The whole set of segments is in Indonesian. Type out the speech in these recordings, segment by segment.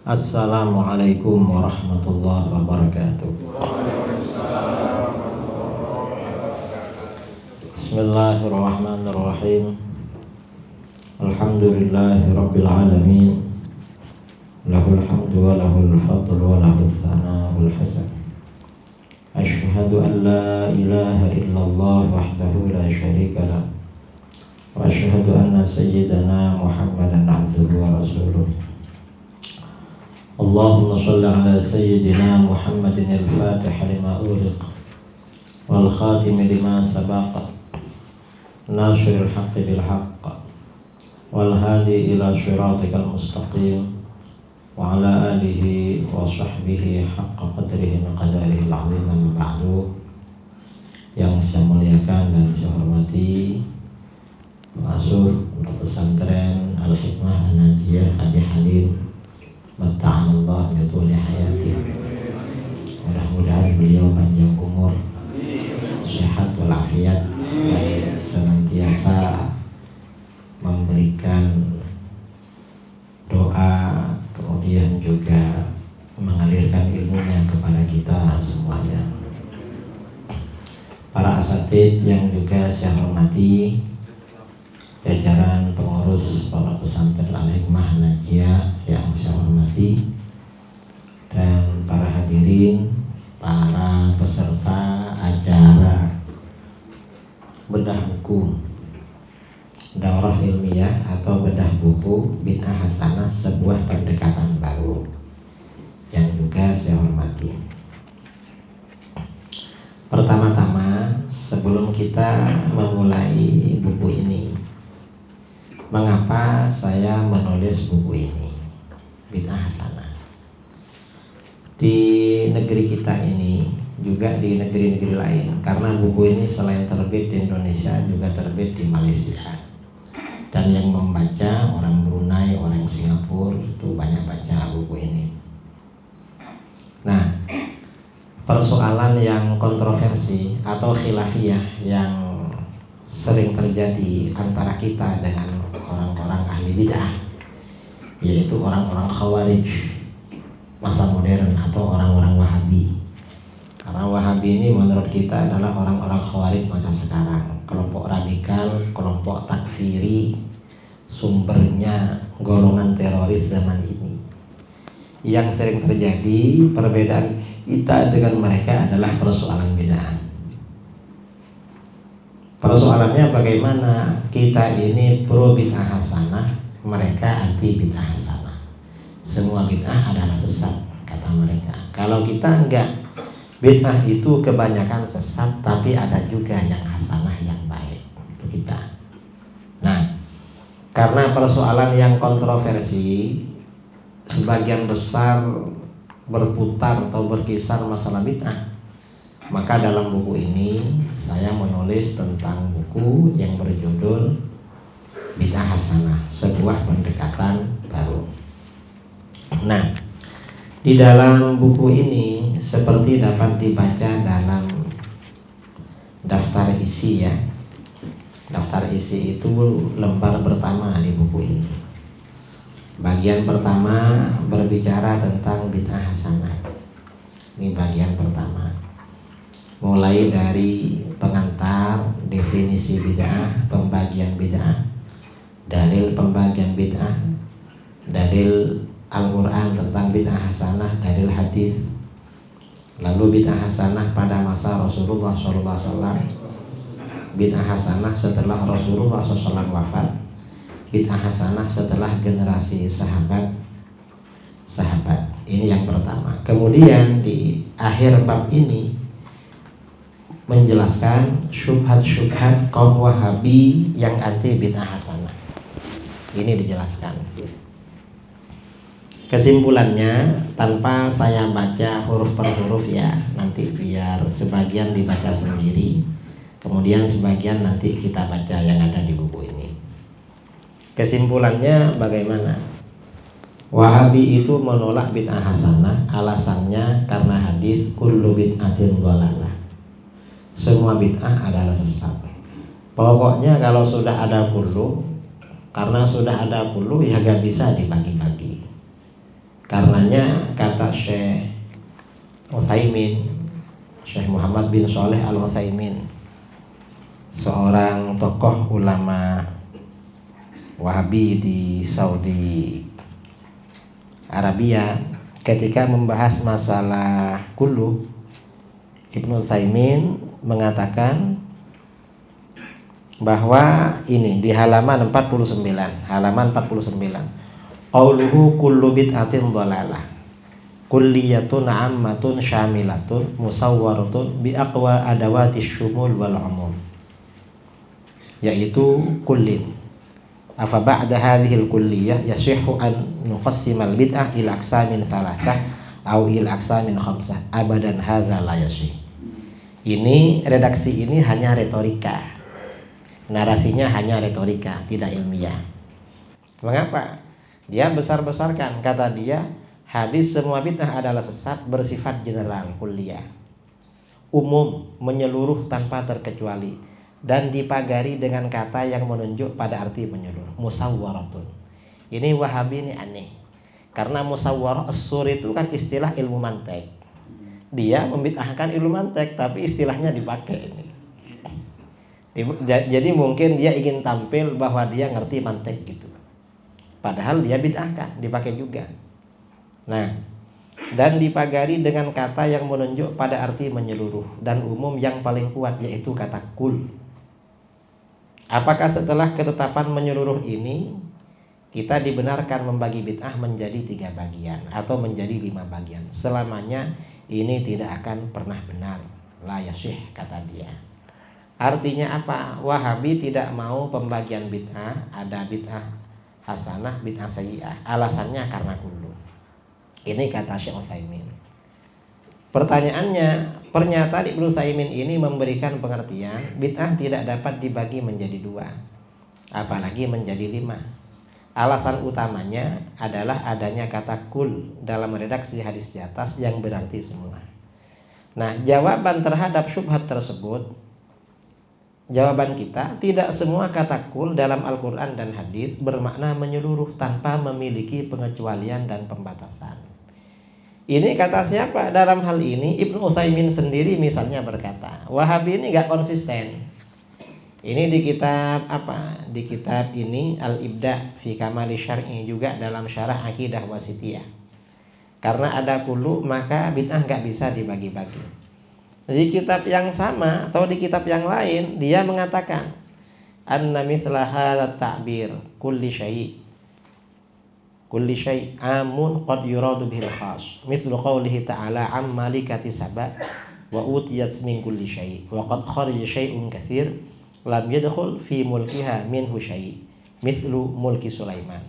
Assalamualaikum warahmatullahi wabarakatuh. Bismillahirrahmanirrahim. Alhamdulillahi rabbil alamin. Lahul hamdu wa lahul fadlu wa lahul thana'ul hasan. Ashhadu an la ilaha illallah wahdahu la syarika lah. Wa ashhadu anna sayyidana Muhammadan abduhu wa rasuluh. Allahumma salli ala sayyidina Muhammadin al-fatih lima uliq wal khatim lima sabaqa nasiril haqqi bil haqq wal hadi ila siratikal mustaqim wa ala alihi wa sahbihi haqqa qadrihi wa qadarihi al-azim. Ba'du. Yang saya muliakan dan saya hormati pengasuh pesantren Al-Hikmah An-Najiyah Abi Halim, Matta'anallah bituli hayati. Mudah-mudahan beliau panjang umur, sehat walafiat, dan senantiasa memberikan doa, kemudian juga mengalirkan ilmunya kepada kita semuanya. Para asatidz yang juga saya hormati, jajaran pengurus Pondok Pesantren Al-Hikmah Najiyah yang saya hormati, dan para hadirin, para peserta acara bedah buku daurah ilmiah atau bedah buku Bid'ah Hasanah, sebuah pendekatan baru, yang juga saya hormati. Pertama-tama, sebelum kita memulai buku ini, mengapa saya menulis buku ini, Bid'ah Hasanah? Di negeri kita ini, juga di negeri-negeri lain, karena buku ini selain terbit di Indonesia juga terbit di Malaysia. Dan yang membaca orang Brunei, orang Singapura itu banyak baca buku ini. Nah, persoalan yang kontroversi atau khilafiyah yang sering terjadi antara kita dengan orang-orang ahli bid'ah, yaitu orang-orang khawarij masa modern atau orang-orang wahabi. Karena wahabi ini menurut kita adalah orang-orang khawarij masa sekarang, kelompok radikal, kelompok takfiri, sumbernya golongan teroris zaman ini. Yang sering terjadi perbedaan kita dengan mereka adalah persoalan bid'ah. Persoalannya bagaimana kita ini pro bid'ah hasanah, mereka anti bid'ah hasanah. Semua bid'ah adalah sesat, kata mereka. Kalau kita enggak, bid'ah itu kebanyakan sesat, tapi ada juga yang hasanah yang baik. Itu kita. Nah, karena persoalan yang kontroversi, sebagian besar berputar atau berkisar masalah bid'ah, maka dalam buku ini saya menulis tentang buku yang berjudul Bid'ah Hasanah, sebuah pendekatan baru. Nah, di dalam buku ini seperti dapat dibaca dalam daftar isi ya. Daftar isi itu lembar pertama di buku ini. Bagian pertama berbicara tentang bid'ah hasanah. Ini bagian pertama. Mulai dari pengantar, definisi bid'ah, pembagian bid'ah, dalil pembagian bid'ah, dalil Al-Quran tentang bid'ah hasanah, dalil hadis, lalu bid'ah hasanah pada masa Rasulullah SAW, bid'ah hasanah setelah Rasulullah SAW wafat, bid'ah hasanah setelah generasi sahabat. Ini yang pertama. Kemudian di akhir bab ini menjelaskan syubhat-syubhat kaum Wahabi yang anti bid'ah hasanah. Ini dijelaskan. Kesimpulannya, tanpa saya baca huruf per huruf ya, nanti biar sebagian dibaca sendiri, kemudian sebagian nanti kita baca yang ada di buku ini. Kesimpulannya bagaimana? Wahabi itu menolak bid'ah hasanah, alasannya karena hadis kullu bid'atin dhalalah. Semua bid'ah adalah sesat. Pokoknya kalau sudah ada kullu, karena sudah ada kullu ya gak bisa dibagi-bagi. Karenanya kata Syekh Utsaimin, Syekh Muhammad bin Shalih Al Utsaimin, seorang tokoh ulama Wahabi di Saudi Arabia, ketika membahas masalah kullu, Ibnu Utsaimin mengatakan bahwa ini di halaman 49, qauluhu kullu bid'atin dhalalah kulliyatun ammatun syamilatun musawwaratun bi aqwa adawati syumul wal umum, yaitu kullin. Afa ba'da hadhil kulliyah yasihhu an nuqassimal bid'ah ila aqsamin thalathah aw ila aqsamin khamsah abadan hadza la yasih. Ini redaksi ini hanya retorika. Narasinya hanya retorika, tidak ilmiah. Mengapa? Dia besar-besarkan, kata dia, hadis semua bid'ah adalah sesat bersifat general, kulliyah, umum, menyeluruh tanpa terkecuali, dan dipagari dengan kata yang menunjuk pada arti menyeluruh, musawwaratun. Ini Wahabi ini aneh, karena musawwarah as-sur itu kan istilah ilmu mantek. Dia membid'ahkan ilmu mantek, tapi istilahnya dipakai ini. Jadi mungkin dia ingin tampil bahwa dia ngerti mantek gitu, padahal dia bid'ahkan, dipakai juga. Nah, dan dipagari dengan kata yang menunjuk pada arti menyeluruh dan umum yang paling kuat, yaitu kata kul. Apakah setelah ketetapan menyeluruh ini kita dibenarkan membagi bid'ah menjadi 3 bagian atau menjadi 5 bagian? Selamanya ini tidak akan pernah benar, la yasih, kata dia. Artinya apa? Wahabi tidak mau pembagian bid'ah, ada bid'ah hasanah, bid'ah sayyi'ah. Alasannya karena kullu. Ini kata Syekh Utsaimin. Pertanyaannya, pernyataan Ibnu Utsaimin ini memberikan pengertian bid'ah tidak dapat dibagi menjadi 2, apalagi menjadi 5. Alasan utamanya adalah adanya kata kul dalam redaksi hadis di atas yang berarti semua. Nah, jawaban terhadap syubhat tersebut, jawaban kita, tidak semua kata kul dalam Al-Quran dan hadis bermakna menyeluruh tanpa memiliki pengecualian dan pembatasan. Ini kata siapa? Dalam hal ini Ibnu Utsaimin sendiri misalnya berkata, Wahabi ini gak konsisten. Ini di kitab apa? Di kitab ini Al-Ibda fi Kamali Syar'i, juga dalam syarah Aqidah Wasithiyah. Karena ada kullu maka bid'ah gak bisa dibagi-bagi. Di kitab yang sama atau di kitab yang lain dia mengatakan anna mithla hadza ta'bir kulli syai' amun qad yuradu bihil khas mithlu qawlihi ta'ala am malikati saba wa utiyat min kulli syai' wa qad kharaja syai'un katsir lam yadkhul fi mulkiha minhu syai' mithlu mulki Sulaiman.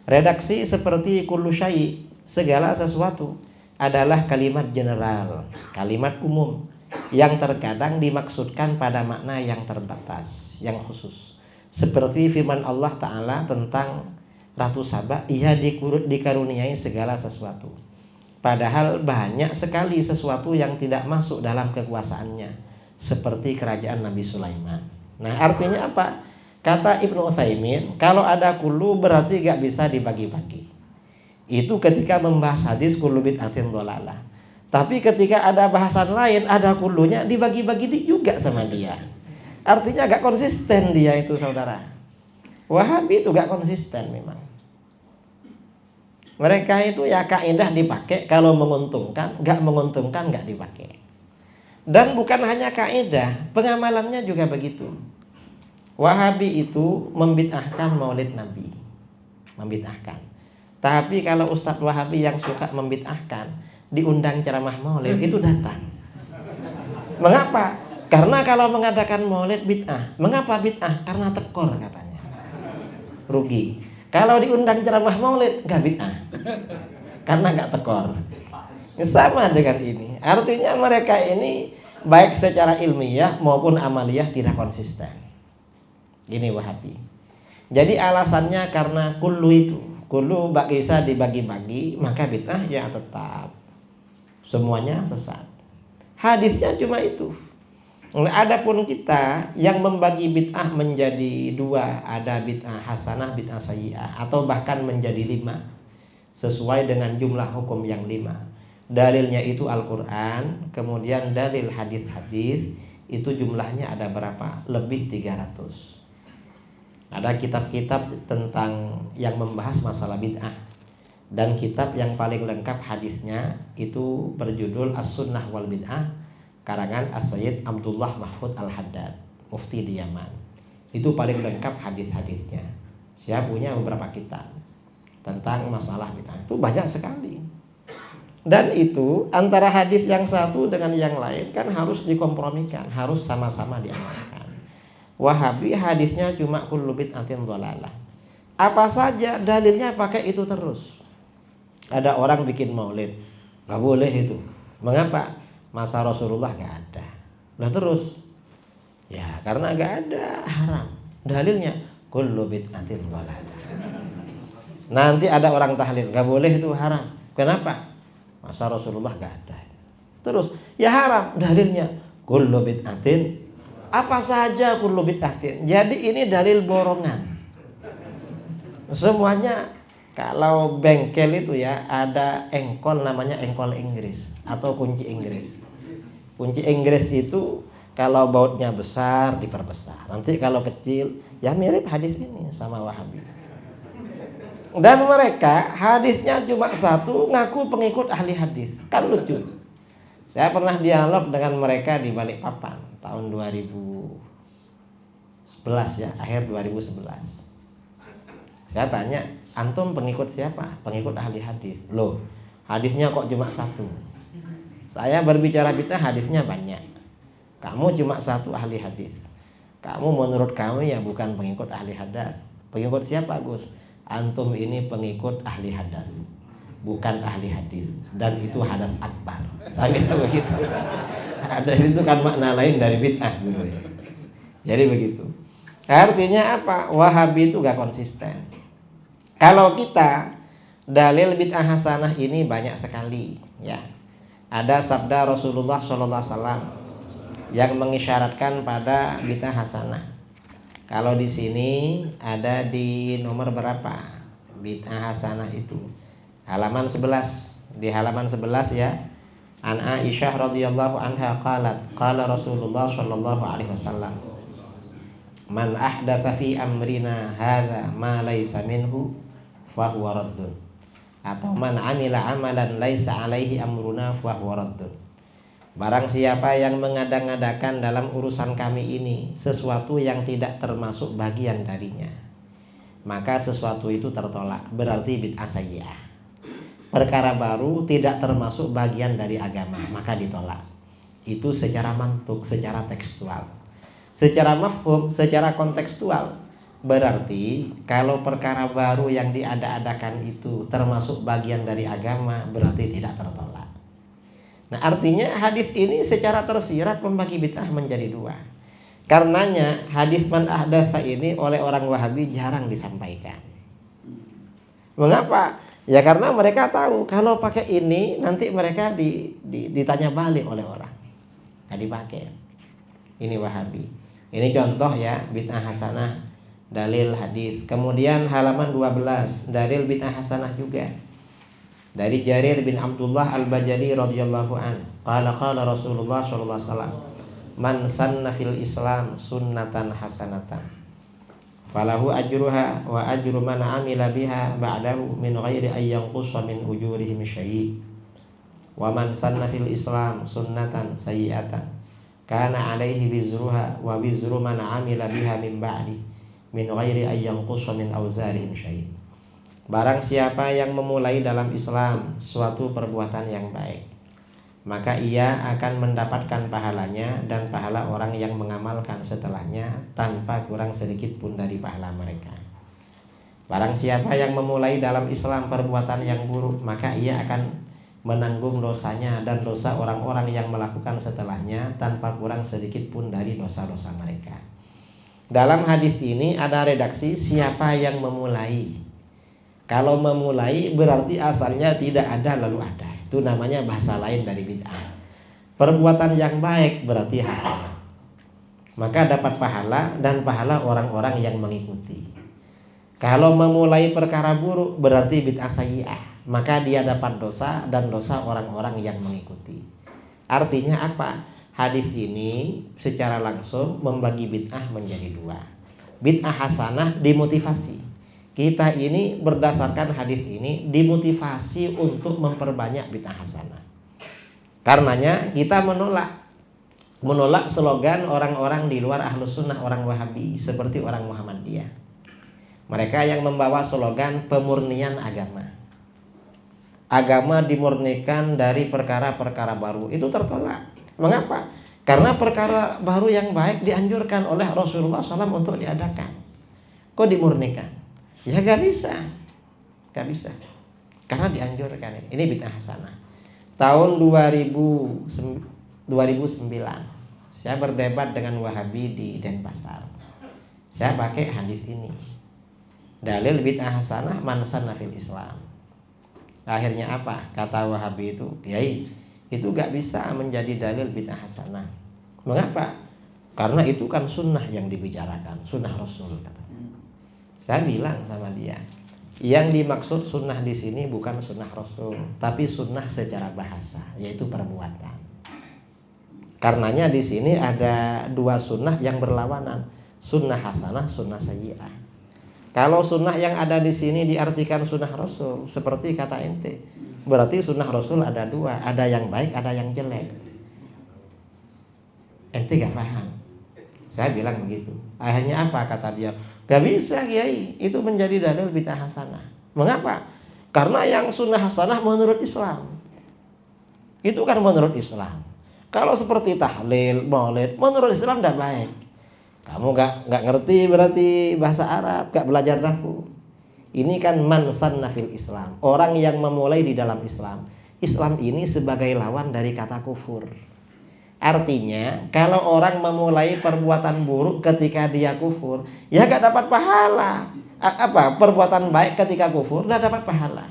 Redaksi seperti kullu syai', segala sesuatu, adalah kalimat general, kalimat umum yang terkadang dimaksudkan pada makna yang terbatas, yang khusus. Seperti firman Allah Ta'ala tentang Ratu Saba, ia dikaruniai segala sesuatu. Padahal banyak sekali sesuatu yang tidak masuk dalam kekuasaannya, seperti kerajaan Nabi Sulaiman. Nah, artinya apa? Kata Ibnu Utsaimin, kalau ada kullu berarti gak bisa dibagi-bagi. Itu ketika membahas hadis kullu bid'atin dhalalah. Tapi ketika ada bahasan lain, ada kullunya, dibagi-bagi juga sama dia. Artinya gak konsisten dia itu, saudara. Wahabi itu gak konsisten memang. Mereka itu ya kaidah dipakai kalau menguntungkan, gak menguntungkan gak dipakai. Dan bukan hanya kaidah, pengamalannya juga begitu. Wahabi itu membid'ahkan maulid Nabi, membid'ahkan. Tapi kalau Ustadz Wahabi yang suka membid'ahkan, diundang ceramah maulid, itu datang. Mengapa? Karena kalau mengadakan maulid bid'ah. Mengapa bid'ah? Karena tekor katanya, rugi. Kalau diundang ceramah maulid gak bid'ah, karena gak tekor. Sama dengan ini. Artinya mereka ini baik secara ilmiah maupun amaliyah tidak konsisten. Ini Wahabi. Jadi alasannya karena kullu itu, kullu bisa dibagi-bagi, maka bid'ah ya tetap semuanya sesat. Hadisnya cuma itu. Adapun kita yang membagi bid'ah menjadi 2, ada bid'ah hasanah, bid'ah sayyi'ah, atau bahkan menjadi 5. sesuai dengan jumlah hukum yang 5. Dalilnya itu Al-Quran, kemudian dalil hadis-hadis, itu jumlahnya ada berapa? Lebih 300. Ada kitab-kitab tentang yang membahas masalah bid'ah. Dan kitab yang paling lengkap hadisnya itu berjudul As-Sunnah wal Bid'ah, karangan As-Sayyid Abdullah Mahfud Al-Haddad, mufti di Yaman. Itu paling lengkap hadis-hadisnya. Saya punya beberapa kitab tentang masalah bid'ah. Itu banyak sekali. Dan itu antara hadis yang satu dengan yang lain kan harus dikompromikan, harus sama-sama diamalkan. Wahabi hadisnya cuma kullu bid'atin dhalalah. Apa saja dalilnya pakai itu terus. Ada orang bikin maulid, nggak boleh itu. Mengapa? Masa Rasulullah nggak ada. Nah terus, ya karena nggak ada, haram. Dalilnya kullu bid'atin dhalalah. Nanti ada orang tahlil, nggak boleh itu, haram. Kenapa? Masa Rasulullah nggak ada. Terus, ya haram. Dalilnya kullu bid'atin, apa saja kullu bid'atin. Jadi ini dalil borongan. Semuanya. Kalau bengkel itu ya ada engkol, namanya engkol Inggris atau kunci Inggris. Kunci Inggris itu kalau bautnya besar diperbesar. Nanti kalau kecil ya mirip hadis ini sama Wahabi. Dan mereka hadisnya cuma satu, ngaku pengikut ahli hadis. Kan lucu. Saya pernah dialog dengan mereka di Balikpapan tahun 2011 ya, akhir 2011. Saya tanya, antum pengikut siapa? Pengikut ahli hadis. Loh, hadisnya kok cuma satu? Saya berbicara bid'ah, hadisnya banyak. Kamu cuma satu ahli hadis. Kamu menurut kamu ya bukan pengikut ahli hadis. Pengikut siapa, Gus? Antum ini pengikut ahli hadis, bukan ahli hadis. Dan itu hadas akbar. Saya begitu. Hadas itu kan makna lain dari bid'ah gitu ya. Jadi begitu. Artinya apa? Wahabi itu gak konsisten. Kalau kita dalil bid'ah hasanah ini banyak sekali ya. Ada sabda Rasulullah SAW yang mengisyaratkan pada bid'ah hasanah. Kalau di sini ada di nomor berapa? Bid'ah hasanah itu halaman 11. Di halaman 11 ya. An Aisyah radhiyallahu anha qalat qala Rasulullah sallallahu alaihi wasallam, man ahdatsa fi amrina hadza ma laysa minhu fahuwa raddun, atau man amila amalan laisa alaihi amruna fahuwa raddun. Barang siapa yang mengada-ngadakan dalam urusan kami ini sesuatu yang tidak termasuk bagian darinya, maka sesuatu itu tertolak, berarti bid'ah sayyi'ah. Perkara baru tidak termasuk bagian dari agama, maka ditolak. Itu secara mantuk, secara tekstual. Secara mafhum, secara kontekstual, berarti kalau perkara baru yang diada-adakan itu termasuk bagian dari agama, berarti tidak tertolak. Nah artinya hadis ini secara tersirat membagi bid'ah menjadi dua. Karenanya hadis man ahdatsa ini oleh orang Wahabi jarang disampaikan. Mengapa? Ya karena mereka tahu kalau pakai ini nanti mereka ditanya balik oleh orang. Nggak dipakai. Ini Wahabi. Ini contoh ya bid'ah hasanah. Dalil hadis. Kemudian halaman 12 dalil bid'ah hasanah juga. Dari Jarir bin Abdullah Al-Bajali radhiyallahu an. Qala Rasulullah sallallahu alaihi wasallam, man sanna fil Islam sunnatan hasanatan falahu ajruha wa ajru man amila biha ba'dahu min ghairi ay yanqussa min ujurihim syai'. Wa man sanna fil Islam sunnatan sayyi'atan kana alaihi wizruha wa wizru man amila biha min ba'di min ghairi ay yanqussa min auzarihim syai'. Barang siapa yang memulai dalam Islam suatu perbuatan yang baik, maka ia akan mendapatkan pahalanya dan pahala orang yang mengamalkan setelahnya tanpa kurang sedikit pun dari pahala mereka. Barang siapa yang memulai dalam Islam perbuatan yang buruk, maka ia akan menanggung dosanya dan dosa orang-orang yang melakukan setelahnya tanpa kurang sedikit pun dari dosa-dosa mereka. Dalam hadis ini ada redaksi siapa yang memulai. Kalau memulai berarti asalnya tidak ada lalu ada. Itu namanya bahasa lain dari bid'ah. Perbuatan yang baik berarti hasanah, maka dapat pahala dan pahala orang-orang yang mengikuti. Kalau memulai perkara buruk berarti bid'ah sayyi'ah. maka dia dapat dosa dan dosa orang-orang yang mengikuti. Artinya apa? Hadis ini secara langsung membagi bid'ah menjadi dua. Bid'ah hasanah dimotivasi. Kita ini berdasarkan hadis ini dimotivasi untuk memperbanyak bid'ah hasanah. Karenanya kita menolak slogan orang-orang di luar Ahlus Sunnah, orang Wahabi seperti orang Muhammadiyah. Mereka yang membawa slogan pemurnian agama. Agama dimurnikan dari perkara-perkara baru, itu tertolak. Mengapa? Karena perkara baru yang baik dianjurkan oleh Rasulullah SAW untuk diadakan. Kok dimurnikan? Ya gak bisa. Gak bisa. Karena dianjurkan. Ini bid'ah hasanah. Tahun 2009 saya berdebat dengan Wahabi di Denpasar. Saya pakai hadis ini. Dalil bid'ah hasanah man sanna fil Islam. Akhirnya apa? Kata Wahabi itu, Kiai, itu gak bisa menjadi dalil bid'ah hasanah. Mengapa? Karena itu kan sunnah yang dibicarakan, sunnah Rasul kata. Saya bilang sama dia, yang dimaksud sunnah di sini bukan sunnah Rasul, tapi sunnah secara bahasa, yaitu perbuatan. Karenanya di sini ada dua sunnah yang berlawanan, sunnah hasanah, sunnah sayyi'ah. Kalau sunnah yang ada di sini diartikan sunnah Rasul, seperti kata ente, berarti sunnah Rasul ada dua, ada yang baik, ada yang jelek. Ente gak paham. Saya bilang begitu. Akhirnya apa kata dia? Gak bisa Kiai, itu menjadi dalil bid'ah hasanah. Mengapa? Karena yang sunnah hasanah menurut Islam. Itu kan menurut Islam. Kalau seperti tahlil, maulid, menurut Islam tidak baik. Kamu gak ngerti berarti bahasa Arab, gak belajar nahwu. Ini kan man sanna fil Islam, orang yang memulai di dalam Islam. Islam ini sebagai lawan dari kata kufur. Artinya kalau orang memulai perbuatan buruk ketika dia kufur, ya gak dapat pahala. Perbuatan baik ketika kufur gak dapat pahala.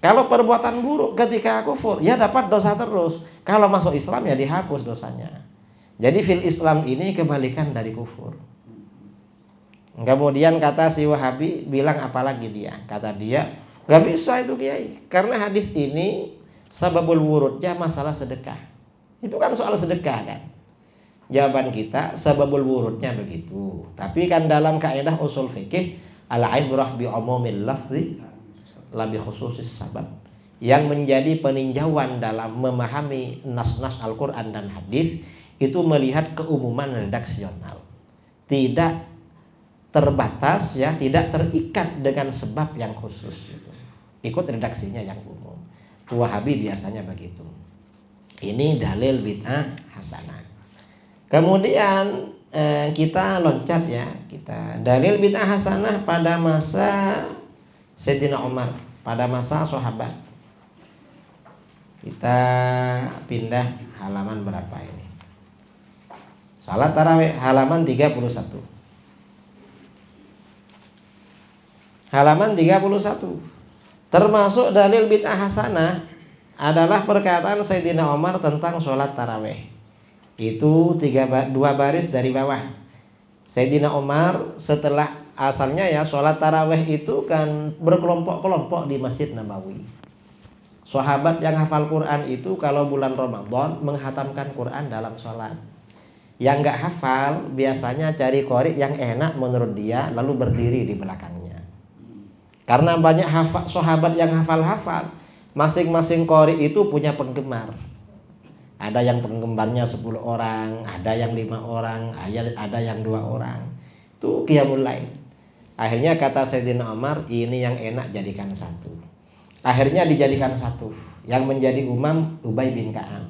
Kalau perbuatan buruk ketika kufur, ya dapat dosa terus. Kalau masuk Islam ya dihapus dosanya. Jadi fil Islam ini kebalikan dari kufur. Kemudian kata si Wahabi bilang apa lagi dia? Kata dia, gak bisa itu Kiai, karena hadis ini sababul wurudnya masalah sedekah. Itu kan soal sedekah kan. Jawaban kita sababul wurudnya begitu. Tapi kan dalam kaidah usul fikih al-ibrah bi umumil lafzi la bi khususis sabab. Yang menjadi peninjauan dalam memahami nas-nas Al-Qur'an dan hadis itu melihat keumuman redaksional. Tidak terbatas ya, tidak terikat dengan sebab yang khusus gitu. Ikut redaksinya yang umum. Wahabi biasanya begitu. Ini dalil bid'ah hasanah. Kemudian kita loncat ya, kita dalil bid'ah hasanah pada masa Sayyidina Umar, pada masa sahabat. Kita pindah halaman berapa ini? Salat tarawih halaman 31. Halaman 31. Termasuk dalil bid'ah hasanah adalah perkataan Sayyidina Umar tentang sholat tarawih. Itu dua baris dari bawah. Sayyidina Umar setelah asalnya ya sholat tarawih itu kan berkelompok-kelompok di Masjid Nabawi. Sahabat yang hafal Quran itu kalau bulan Ramadan menghatamkan Quran dalam sholat. Yang gak hafal biasanya cari qori yang enak menurut dia lalu berdiri di belakangnya. Karena banyak sahabat yang hafal-hafal, masing-masing qori itu punya penggemar. Ada yang penggemarnya 10 orang, ada yang 5 orang, ada yang 2 orang. Itu qiyamul lail. Akhirnya kata Sayyidina Umar, ini yang enak jadikan satu. Akhirnya dijadikan satu. Yang menjadi imam Ubay bin Ka'ab.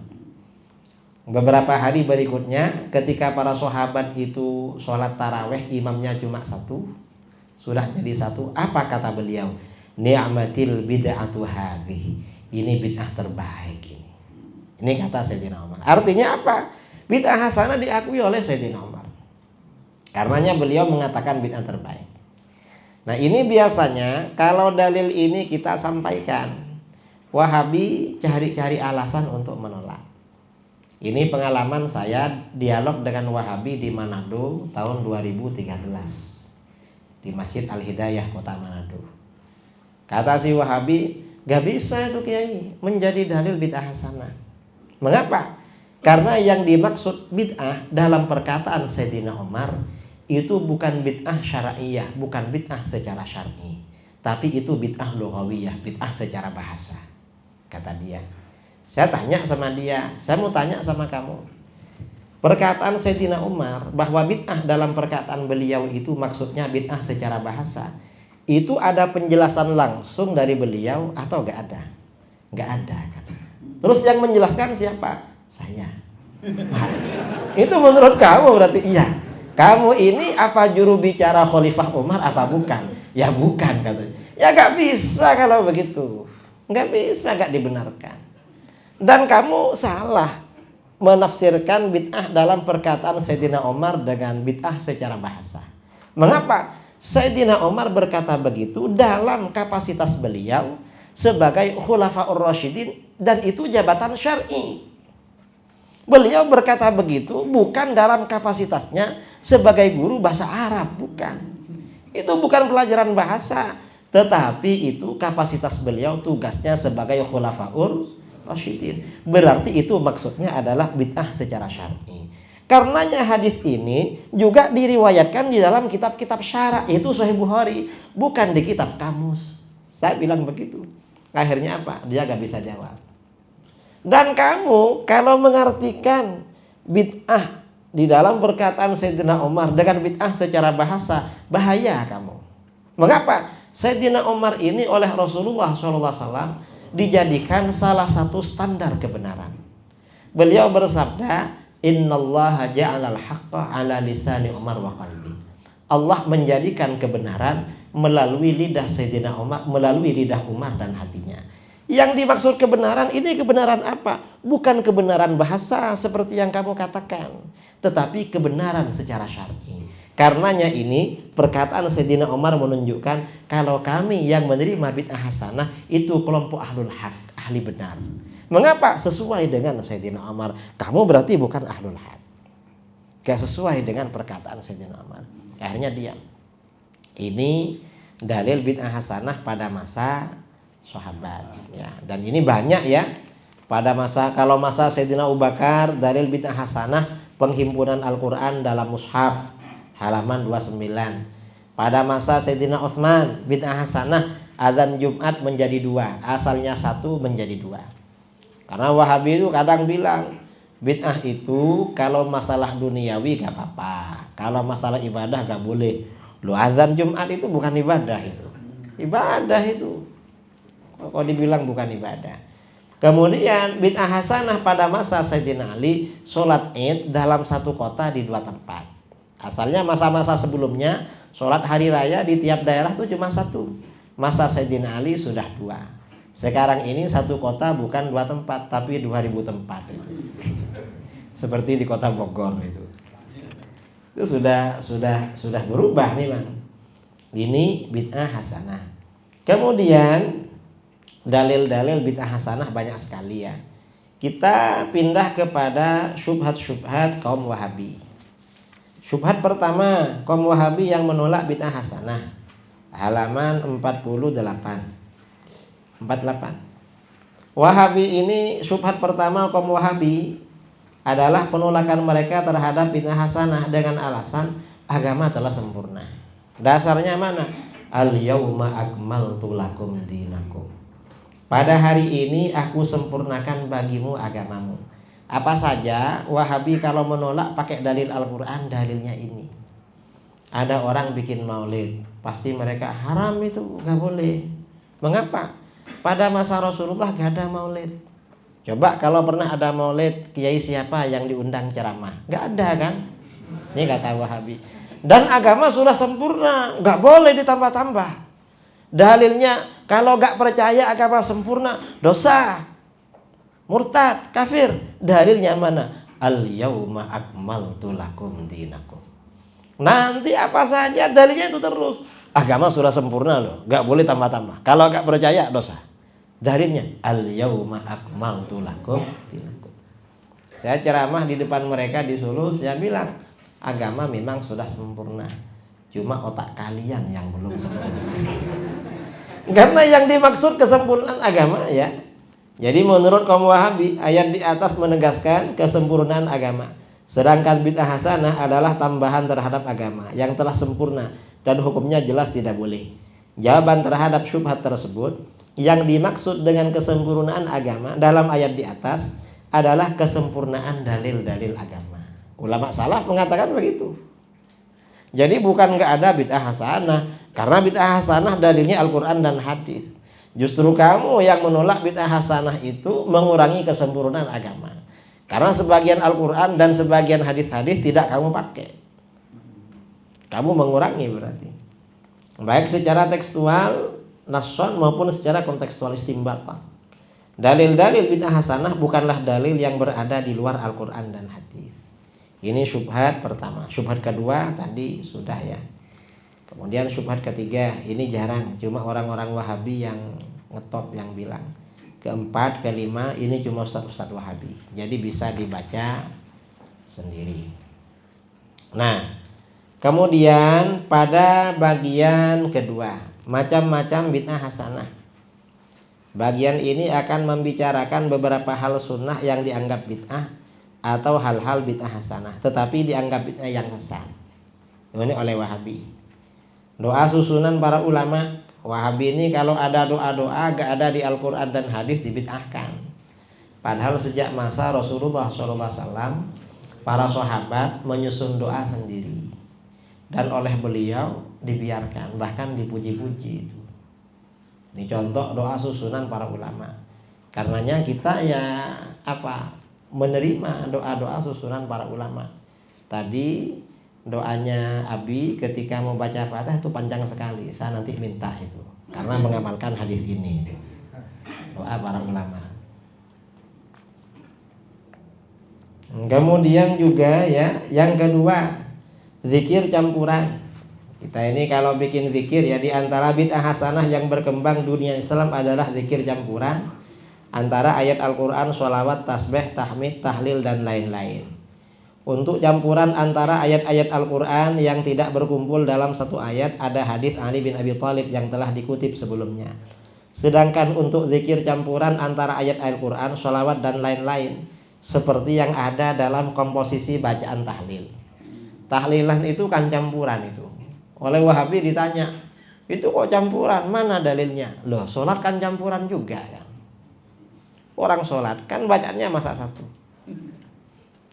Beberapa hari berikutnya ketika para sahabat itu sholat taraweh imamnya cuma satu, sudah jadi satu, apa kata beliau? Ni'matil bid'atu hadhihi. Ini bid'ah terbaik ini. Ini kata Sayyidina Umar. Artinya apa? Bid'ah hasanah diakui oleh Sayyidina Umar. Karenanya beliau mengatakan bid'ah terbaik. Nah, ini biasanya kalau dalil ini kita sampaikan, Wahabi cari-cari alasan untuk menolak. Ini pengalaman saya dialog dengan Wahabi di Manado tahun 2013 di Masjid Al-Hidayah Kota Manado. Kata si Wahabi, Gak bisa itu Kiai menjadi dalil bid'ah hasanah. Mengapa? Karena yang dimaksud bid'ah dalam perkataan Sayyidina Umar itu bukan bid'ah syar'iyah, bukan bid'ah secara syar'i, tapi itu bid'ah lughawiyah, bid'ah secara bahasa. Kata dia. Saya tanya sama dia, saya mau tanya sama kamu. Perkataan Sayyidina Umar bahwa bid'ah dalam perkataan beliau itu maksudnya bid'ah secara bahasa, itu ada penjelasan langsung dari beliau atau gak ada? Gak ada kata. Terus yang menjelaskan siapa? Saya. Nah, itu menurut kamu berarti iya. Kamu ini apa juru bicara Khalifah Umar apa bukan? Ya bukan katanya. Ya gak bisa kalau begitu. Gak bisa, gak dibenarkan. Dan kamu salah menafsirkan bid'ah dalam perkataan Sayyidina Umar dengan bid'ah secara bahasa. Mengapa? Sayyidina Umar berkata begitu dalam kapasitas beliau sebagai Khulafaur Rasyidin, dan itu jabatan syar'i. Beliau berkata begitu bukan dalam kapasitasnya sebagai guru bahasa Arab, bukan. Itu bukan pelajaran bahasa, tetapi itu kapasitas beliau, tugasnya sebagai Khulafaur Rasyidin. Berarti itu maksudnya adalah bid'ah secara syar'i. Karenanya hadis ini juga diriwayatkan di dalam kitab-kitab syara', yaitu Sahih Bukhari, bukan di kitab kamus. Saya bilang begitu. Akhirnya apa? Dia gak bisa jawab. Dan kamu kalau mengartikan bid'ah di dalam perkataan Sayyidina Umar dengan bid'ah secara bahasa, bahaya kamu. Mengapa? Sayyidina Umar ini oleh Rasulullah SAW dijadikan salah satu standar kebenaran. Beliau bersabda, Innallaha ja'alal haqqa ala lisani Umar wa qalbi. Allah menjadikan kebenaran melalui lidah Sayyidina Umar, melalui lidah Umar dan hatinya. Yang dimaksud kebenaran ini kebenaran apa? Bukan kebenaran bahasa seperti yang kamu katakan, tetapi kebenaran secara syar'i. Karenanya ini perkataan Sayyidina Umar menunjukkan kalau kami yang menerima bid'ah hasanah itu kelompok ahlul haq, ahli benar. Mengapa? Sesuai dengan Sayyidina Umar. Kamu berarti bukan ahlul haq. Gak sesuai dengan perkataan Sayyidina Umar. Akhirnya diam. Ini dalil bid'ah hasanah pada masa sahabat ya. Dan ini banyak ya. Pada masa, kalau masa Sayyidina Abu Bakar, dalil bid'ah hasanah penghimpunan Al-Quran dalam mushaf halaman 29. Pada masa Sayyidina Utsman, bid'ah hasanah azan Jumat menjadi 2, asalnya 1 menjadi 2. Karena Wahabi itu kadang bilang bid'ah itu kalau masalah duniawi gak apa-apa, kalau masalah ibadah gak boleh. Loh, azan Jumat itu bukan ibadah itu. Ibadah itu. Kok dibilang bukan ibadah. Kemudian bid'ah hasanah pada masa Sayyidina Ali, sholat Id dalam satu kota di 2 tempat. Asalnya masa-masa sebelumnya sholat hari raya di tiap daerah itu cuma 1. Masa Sayyidina Ali sudah 2. Sekarang ini satu kota bukan 2 tempat tapi 2000 tempat itu. Seperti di kota Bogor itu. Itu sudah berubah memang. Ini bid'ah hasanah. Kemudian dalil-dalil bid'ah hasanah banyak sekali ya. Kita pindah kepada syubhat-syubhat kaum Wahabi. Syubhat pertama, kaum Wahabi yang menolak bid'ah hasanah. Halaman 48. Wahabi ini, syubhat pertama kaum Wahabi adalah penolakan mereka terhadap bid'ah hasanah dengan alasan agama telah sempurna. Dasarnya mana? Al-yauma akmaltu lakum dinakum. Pada hari ini aku sempurnakan bagimu agamamu. Apa saja Wahabi kalau menolak pakai dalil Al-Quran, dalilnya ini. Ada orang bikin maulid, pasti mereka haram itu, gak boleh. Mengapa? Pada masa Rasulullah gak ada maulid. Coba kalau pernah ada maulid, kiai siapa yang diundang ceramah? Gak ada kan? Ini kata Wahabi. Dan agama sudah sempurna, gak boleh ditambah-tambah. Dalilnya kalau gak percaya agama sempurna, dosa, murtad, kafir. Dalilnya mana? Al-yauma akmaltu lakum dinakum. Nanti apa saja dalilnya itu terus. Agama sudah sempurna loh, gak boleh tambah-tambah. Kalau gak percaya, dosa. Dalilnya al-yauma akmaltu lakum dinakum. Saya ceramah di depan mereka di Solo, saya bilang agama memang sudah sempurna, cuma otak kalian yang belum sempurna. Karena yang dimaksud kesempurnaan agama ya. Jadi menurut kaum Wahabi, ayat di atas menegaskan kesempurnaan agama. Sedangkan bid'ah hasanah adalah tambahan terhadap agama yang telah sempurna dan hukumnya jelas tidak boleh. Jawaban terhadap syubhat tersebut, yang dimaksud dengan kesempurnaan agama dalam ayat di atas adalah kesempurnaan dalil-dalil agama. Ulama salaf mengatakan begitu. Jadi bukan nggak ada bid'ah hasanah, karena bid'ah hasanah dalilnya Al-Quran dan hadis. Justru kamu yang menolak bid'ah hasanah itu mengurangi kesempurnaan agama. Karena sebagian Al-Quran dan sebagian hadis-hadis tidak kamu pakai. Kamu mengurangi berarti. Baik secara tekstual, nasson maupun secara kontekstual istimbatan. Dalil-dalil bid'ah hasanah bukanlah dalil yang berada di luar Al-Quran dan hadis. Ini syubhat pertama. Syubhat kedua tadi sudah ya. Kemudian syubhat ketiga, ini jarang, cuma orang-orang Wahabi yang ngetop yang bilang. Keempat, kelima, ini cuma ustadz-ustadz Wahabi. Jadi bisa dibaca sendiri. Nah, kemudian pada bagian kedua, macam-macam bid'ah hasanah. Bagian ini akan membicarakan beberapa hal sunnah yang dianggap bid'ah atau hal-hal bid'ah hasanah, tetapi dianggap bid'ah yang sesat. Ini oleh Wahabi. Doa susunan para ulama. Wahabi ini kalau ada doa-doa gak ada di Al-Quran dan hadis dibid'ahkan. Padahal sejak masa Rasulullah SAW, para sahabat menyusun doa sendiri. Dan oleh beliau dibiarkan, bahkan dipuji-puji. Ini contoh doa susunan para ulama. Karenanya kita ya menerima doa-doa susunan para ulama. Tadi doanya Abi ketika mau baca Fatihah itu panjang sekali. Saya nanti minta itu karena mengamalkan hadis ini. Doa para ulama. Kemudian juga ya, yang kedua, zikir campuran. Kita ini kalau bikin zikir ya, di antara bid'ah hasanah yang berkembang dunia Islam adalah zikir campuran antara ayat Al-Quran, sholawat, tasbih, tahmid, tahlil dan lain-lain. Untuk campuran antara ayat-ayat Al-Quran yang tidak berkumpul dalam satu ayat, ada hadis Ali bin Abi Thalib yang telah dikutip sebelumnya. Sedangkan untuk zikir campuran antara ayat Al-Quran, sholawat dan lain-lain, seperti yang ada dalam komposisi bacaan tahlil. Tahlilan itu kan campuran itu. Oleh Wahabi ditanya, itu kok campuran? Mana dalilnya? Loh, sholat kan campuran juga kan. Orang sholat kan bacanya masa satu.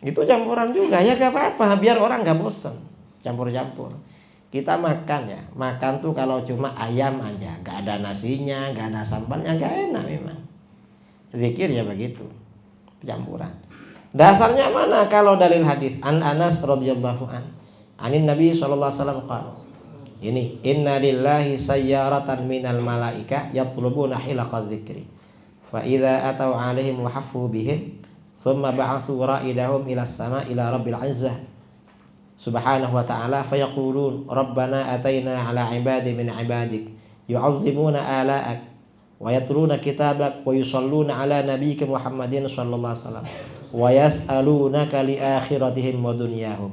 Itu campuran juga ya, gak apa-apa, biar orang gak bosan campur-campur. Kita makan ya, makan tuh kalau cuma ayam aja, gak ada nasinya, gak ada sambalnya, gak enak memang. Zikir ya begitu, campuran. Dasarnya mana kalau dalil hadis? An Anas radhiyallahu an, anin Nabi sallallahu alaihi wasallam qala. Ini, inna lillahi sayyaratan minal malaika yatlubuna hilaqadz dzikri. Fa idza atau alaihim wa haffu bihim thumma ba'atsu ra'idahum ila as-sama' ila rabbil 'izzah subhanahu wa ta'ala fayaqulun rabbana ataina 'ala 'ibadi min 'ibadik yu'azzimuna ala'ak wa yatluna kitabak wa yusalluna 'ala nabiyyika Muhammadin sallallahu alaihi wasallam wa yas'alunaka li akhiratihim wa dunyahum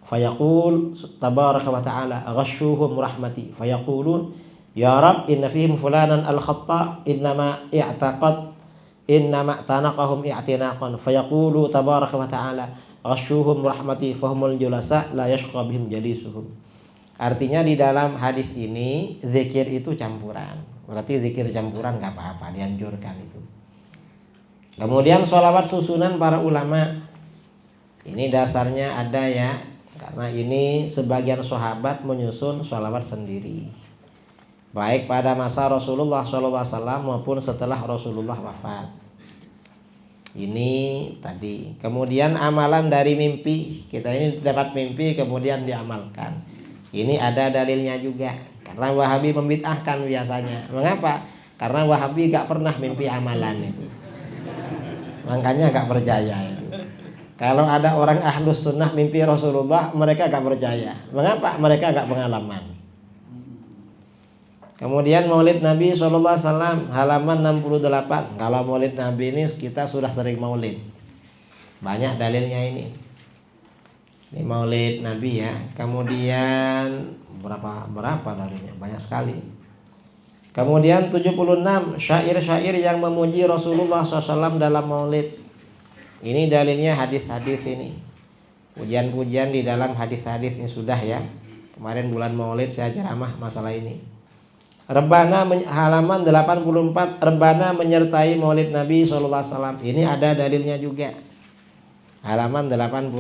fayaqul tabaraka wa ta'ala ghashuhum rahmati fayaqulun ya rab inna fihim fulanan al-khata' innama tanaqahum i'tinaqan fayaqulu tabaraka wa ta'ala ghashuhum rahmati fahumul julasa la yashqa bihim jalisuhum. Artinya di dalam hadis ini zikir itu campuran. Berarti zikir campuran gak apa-apa, dianjurkan itu. Kemudian sholawat susunan para ulama. Ini dasarnya ada ya, karena ini sebagian sahabat menyusun sholawat sendiri. Baik pada masa Rasulullah SAW maupun setelah Rasulullah wafat. Ini tadi. Kemudian amalan dari mimpi. Kita ini dapat mimpi kemudian diamalkan. Ini ada dalilnya juga. Karena Wahabi membid'ahkan biasanya. Mengapa? Karena Wahabi gak pernah mimpi amalan itu. Makanya gak percaya itu. Kalau ada orang ahlus sunnah mimpi Rasulullah, mereka gak percaya. Mengapa? Mereka gak pengalaman. Kemudian maulid Nabi SAW halaman 68. Kalau maulid Nabi ini kita sudah sering maulid. Banyak dalilnya ini. Ini maulid Nabi ya. Kemudian berapa dalilnya? Banyak sekali. Kemudian 76 syair-syair yang memuji Rasulullah SAW dalam maulid. Ini dalilnya hadis-hadis ini. Pujian-pujian di dalam hadis-hadis ini sudah ya. Kemarin bulan maulid saya ceramah masalah ini. Rebana halaman 84, Rebana menyertai maulid Nabi SAW. Ini ada dalilnya juga. Halaman 85.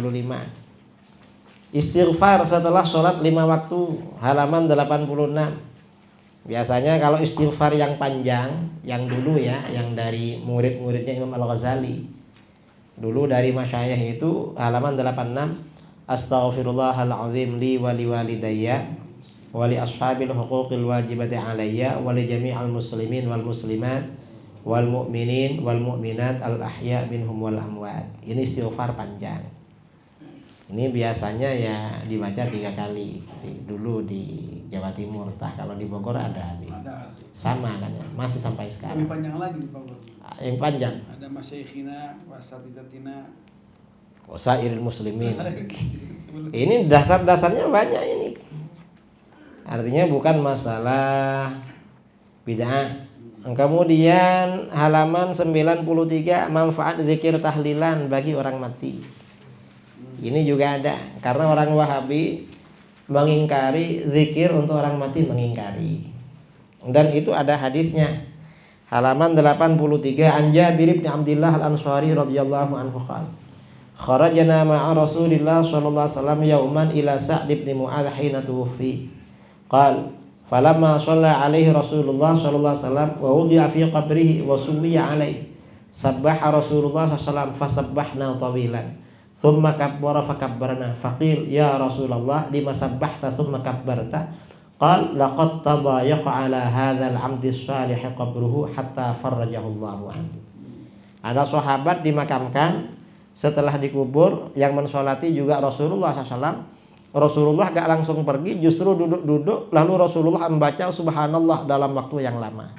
Istighfar setelah sholat 5 waktu, halaman 86. Biasanya kalau istighfar yang panjang, yang dulu ya, yang dari murid-muridnya Imam Al-Ghazali. Dulu dari masyayikh itu halaman 86. Astaghfirullahalazim li wa li walidayya wa li ashabil huquqil wajibati alayya wa li jami'al muslimin wal muslimat wal mu'minin wal mu'minat al ahya minhum wal amwat. Ini istighfar panjang. Ini biasanya ya dibaca 3 kali. Dulu di Jawa Timur, kalau di Bogor ada. Sama kan ya, masih sampai sekarang. Lebih panjang lagi di Bogor. Yang panjang. Ada masyaikhina, wasatitatina, wasairil muslimin. Ini dasar-dasarnya banyak ini. Artinya bukan masalah bid'ah. Kemudian halaman 93 manfaat zikir tahlilan bagi orang mati. Ini juga ada, karena orang Wahabi mengingkari zikir untuk orang mati, mengingkari. Dan itu ada hadisnya. Halaman 83 an Jabir bin Abdullah Al-Ansari radhiyallahu anhu qala kharajna ma'a Rasulillah sallallahu alaihi wasallam yauman ila Sa'd bin Mu'adz hina tuwfi. Qala falamma shalla alaihi Rasulullah sallallahu alaihi wasallam wa wudi'a fi qabrihi wa suwiya alaihi sabbaha Rasulullah sallallahu alaihi wasallam fasabbahna tawilan. Thumma kabbara fakabbarna faqil ya Rasulullah lima sabbahta thumma kabbarta qal laqad tadayaqa ala hadzal 'abdi shalih qabruhu hatta farrajahu Allahu anhu. Ada sahabat dimakamkan, setelah dikubur yang mensolati juga Rasulullah SAW. Rasulullah gak langsung pergi, justru duduk-duduk, lalu Rasulullah membaca subhanallah dalam waktu yang lama.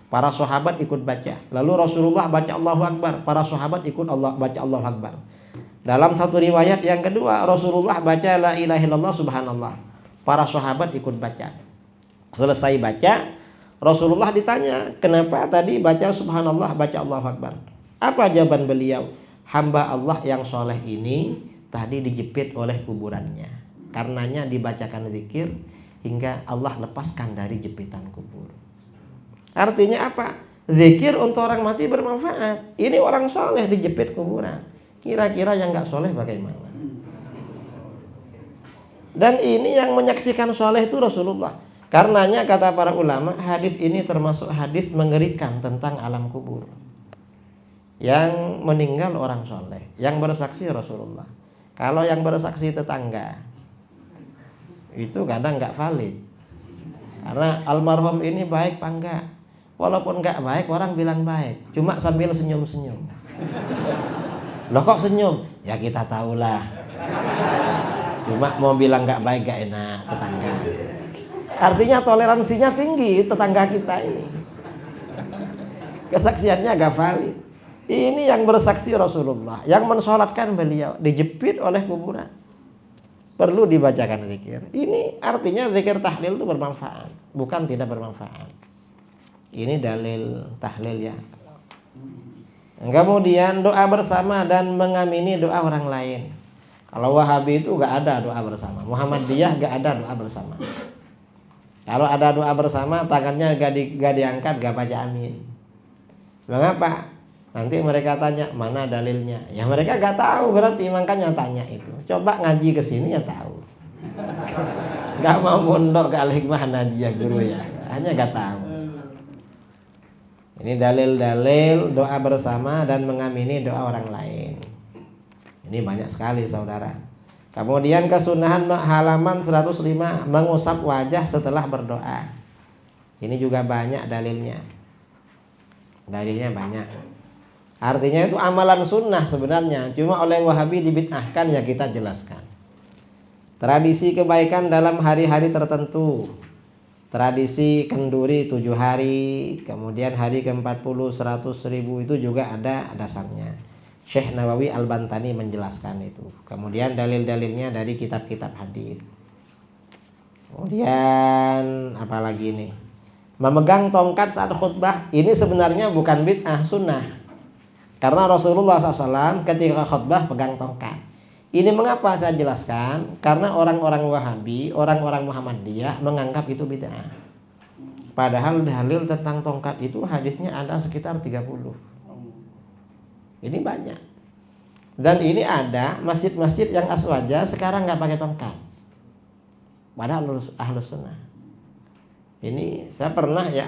Para sahabat ikut baca, lalu Rasulullah baca Allahu Akbar, para sahabat ikut baca Allahu Akbar. Dalam satu riwayat yang kedua, Rasulullah baca la ilaha illallah subhanallah. Para sahabat ikut baca. Selesai baca, Rasulullah ditanya, kenapa tadi baca subhanallah, baca Allahu Akbar? Apa jawaban beliau? Hamba Allah yang soleh ini tadi dijepit oleh kuburannya. Karenanya dibacakan zikir hingga Allah lepaskan dari jepitan kubur. Artinya apa? Zikir untuk orang mati bermanfaat. Ini orang soleh dijepit kuburan. Kira-kira yang gak soleh bagaimana? Dan ini yang menyaksikan soleh itu Rasulullah. Karenanya kata para ulama, hadis ini termasuk hadis mengerikan tentang alam kubur. Yang meninggal orang soleh, yang bersaksi Rasulullah. Kalau yang bersaksi tetangga, itu kadang gak valid. Karena almarhum ini baik apa enggak? Walaupun gak baik, orang bilang baik, cuma sambil senyum-senyum. Loh kok senyum? Ya kita tahulah. Cuma mau bilang gak baik gak enak tetangga. Artinya toleransinya tinggi tetangga kita ini. Kesaksiannya gak valid. Ini yang bersaksi Rasulullah, yang mensolatkan beliau, dijepit oleh kuburan. Perlu dibacakan zikir. Ini artinya zikir tahlil itu bermanfaat, bukan tidak bermanfaat. Ini dalil tahlil ya. Kemudian doa bersama dan mengamini doa orang lain. Kalau Wahabi itu gak ada doa bersama, Muhammadiyah gak ada doa bersama. Kalau ada doa bersama, tangannya gak diangkat, gak baca amin. Mengapa? Nanti mereka tanya mana dalilnya. Ya mereka gak tahu, berarti makanya tanya itu. Coba ngaji ke sini ya tahu. Gak mau mondok ke Al-Hikmah Najiyah guru ya, hanya gak tahu. Ini dalil-dalil doa bersama dan mengamini doa orang lain. Ini banyak sekali saudara. Kemudian kesunahan halaman 105 mengusap wajah setelah berdoa. Ini juga banyak dalilnya. Dalilnya banyak. Artinya itu amalan sunnah sebenarnya, cuma oleh Wahabi dibid'ahkan, ya kita jelaskan. Tradisi kebaikan dalam hari-hari tertentu. Tradisi kenduri 7 hari, kemudian hari ke-40 100.000 itu juga ada dasarnya. Syekh Nawawi Al-Bantani menjelaskan itu. Kemudian dalil-dalilnya dari kitab-kitab hadis. Kemudian apalagi nih? Memegang tongkat saat khutbah ini sebenarnya bukan bid'ah, sunnah. Karena Rasulullah SAW ketika khutbah pegang tongkat. Ini mengapa saya jelaskan? Karena orang-orang Wahabi, orang-orang Muhammadiyah menganggap itu bid'ah. Padahal dalil tentang tongkat itu hadisnya ada sekitar 30. Ini banyak. Dan ini ada masjid-masjid yang aswaja sekarang nggak pakai tongkat. Padahal ahlus sunnah. Ini saya pernah ya.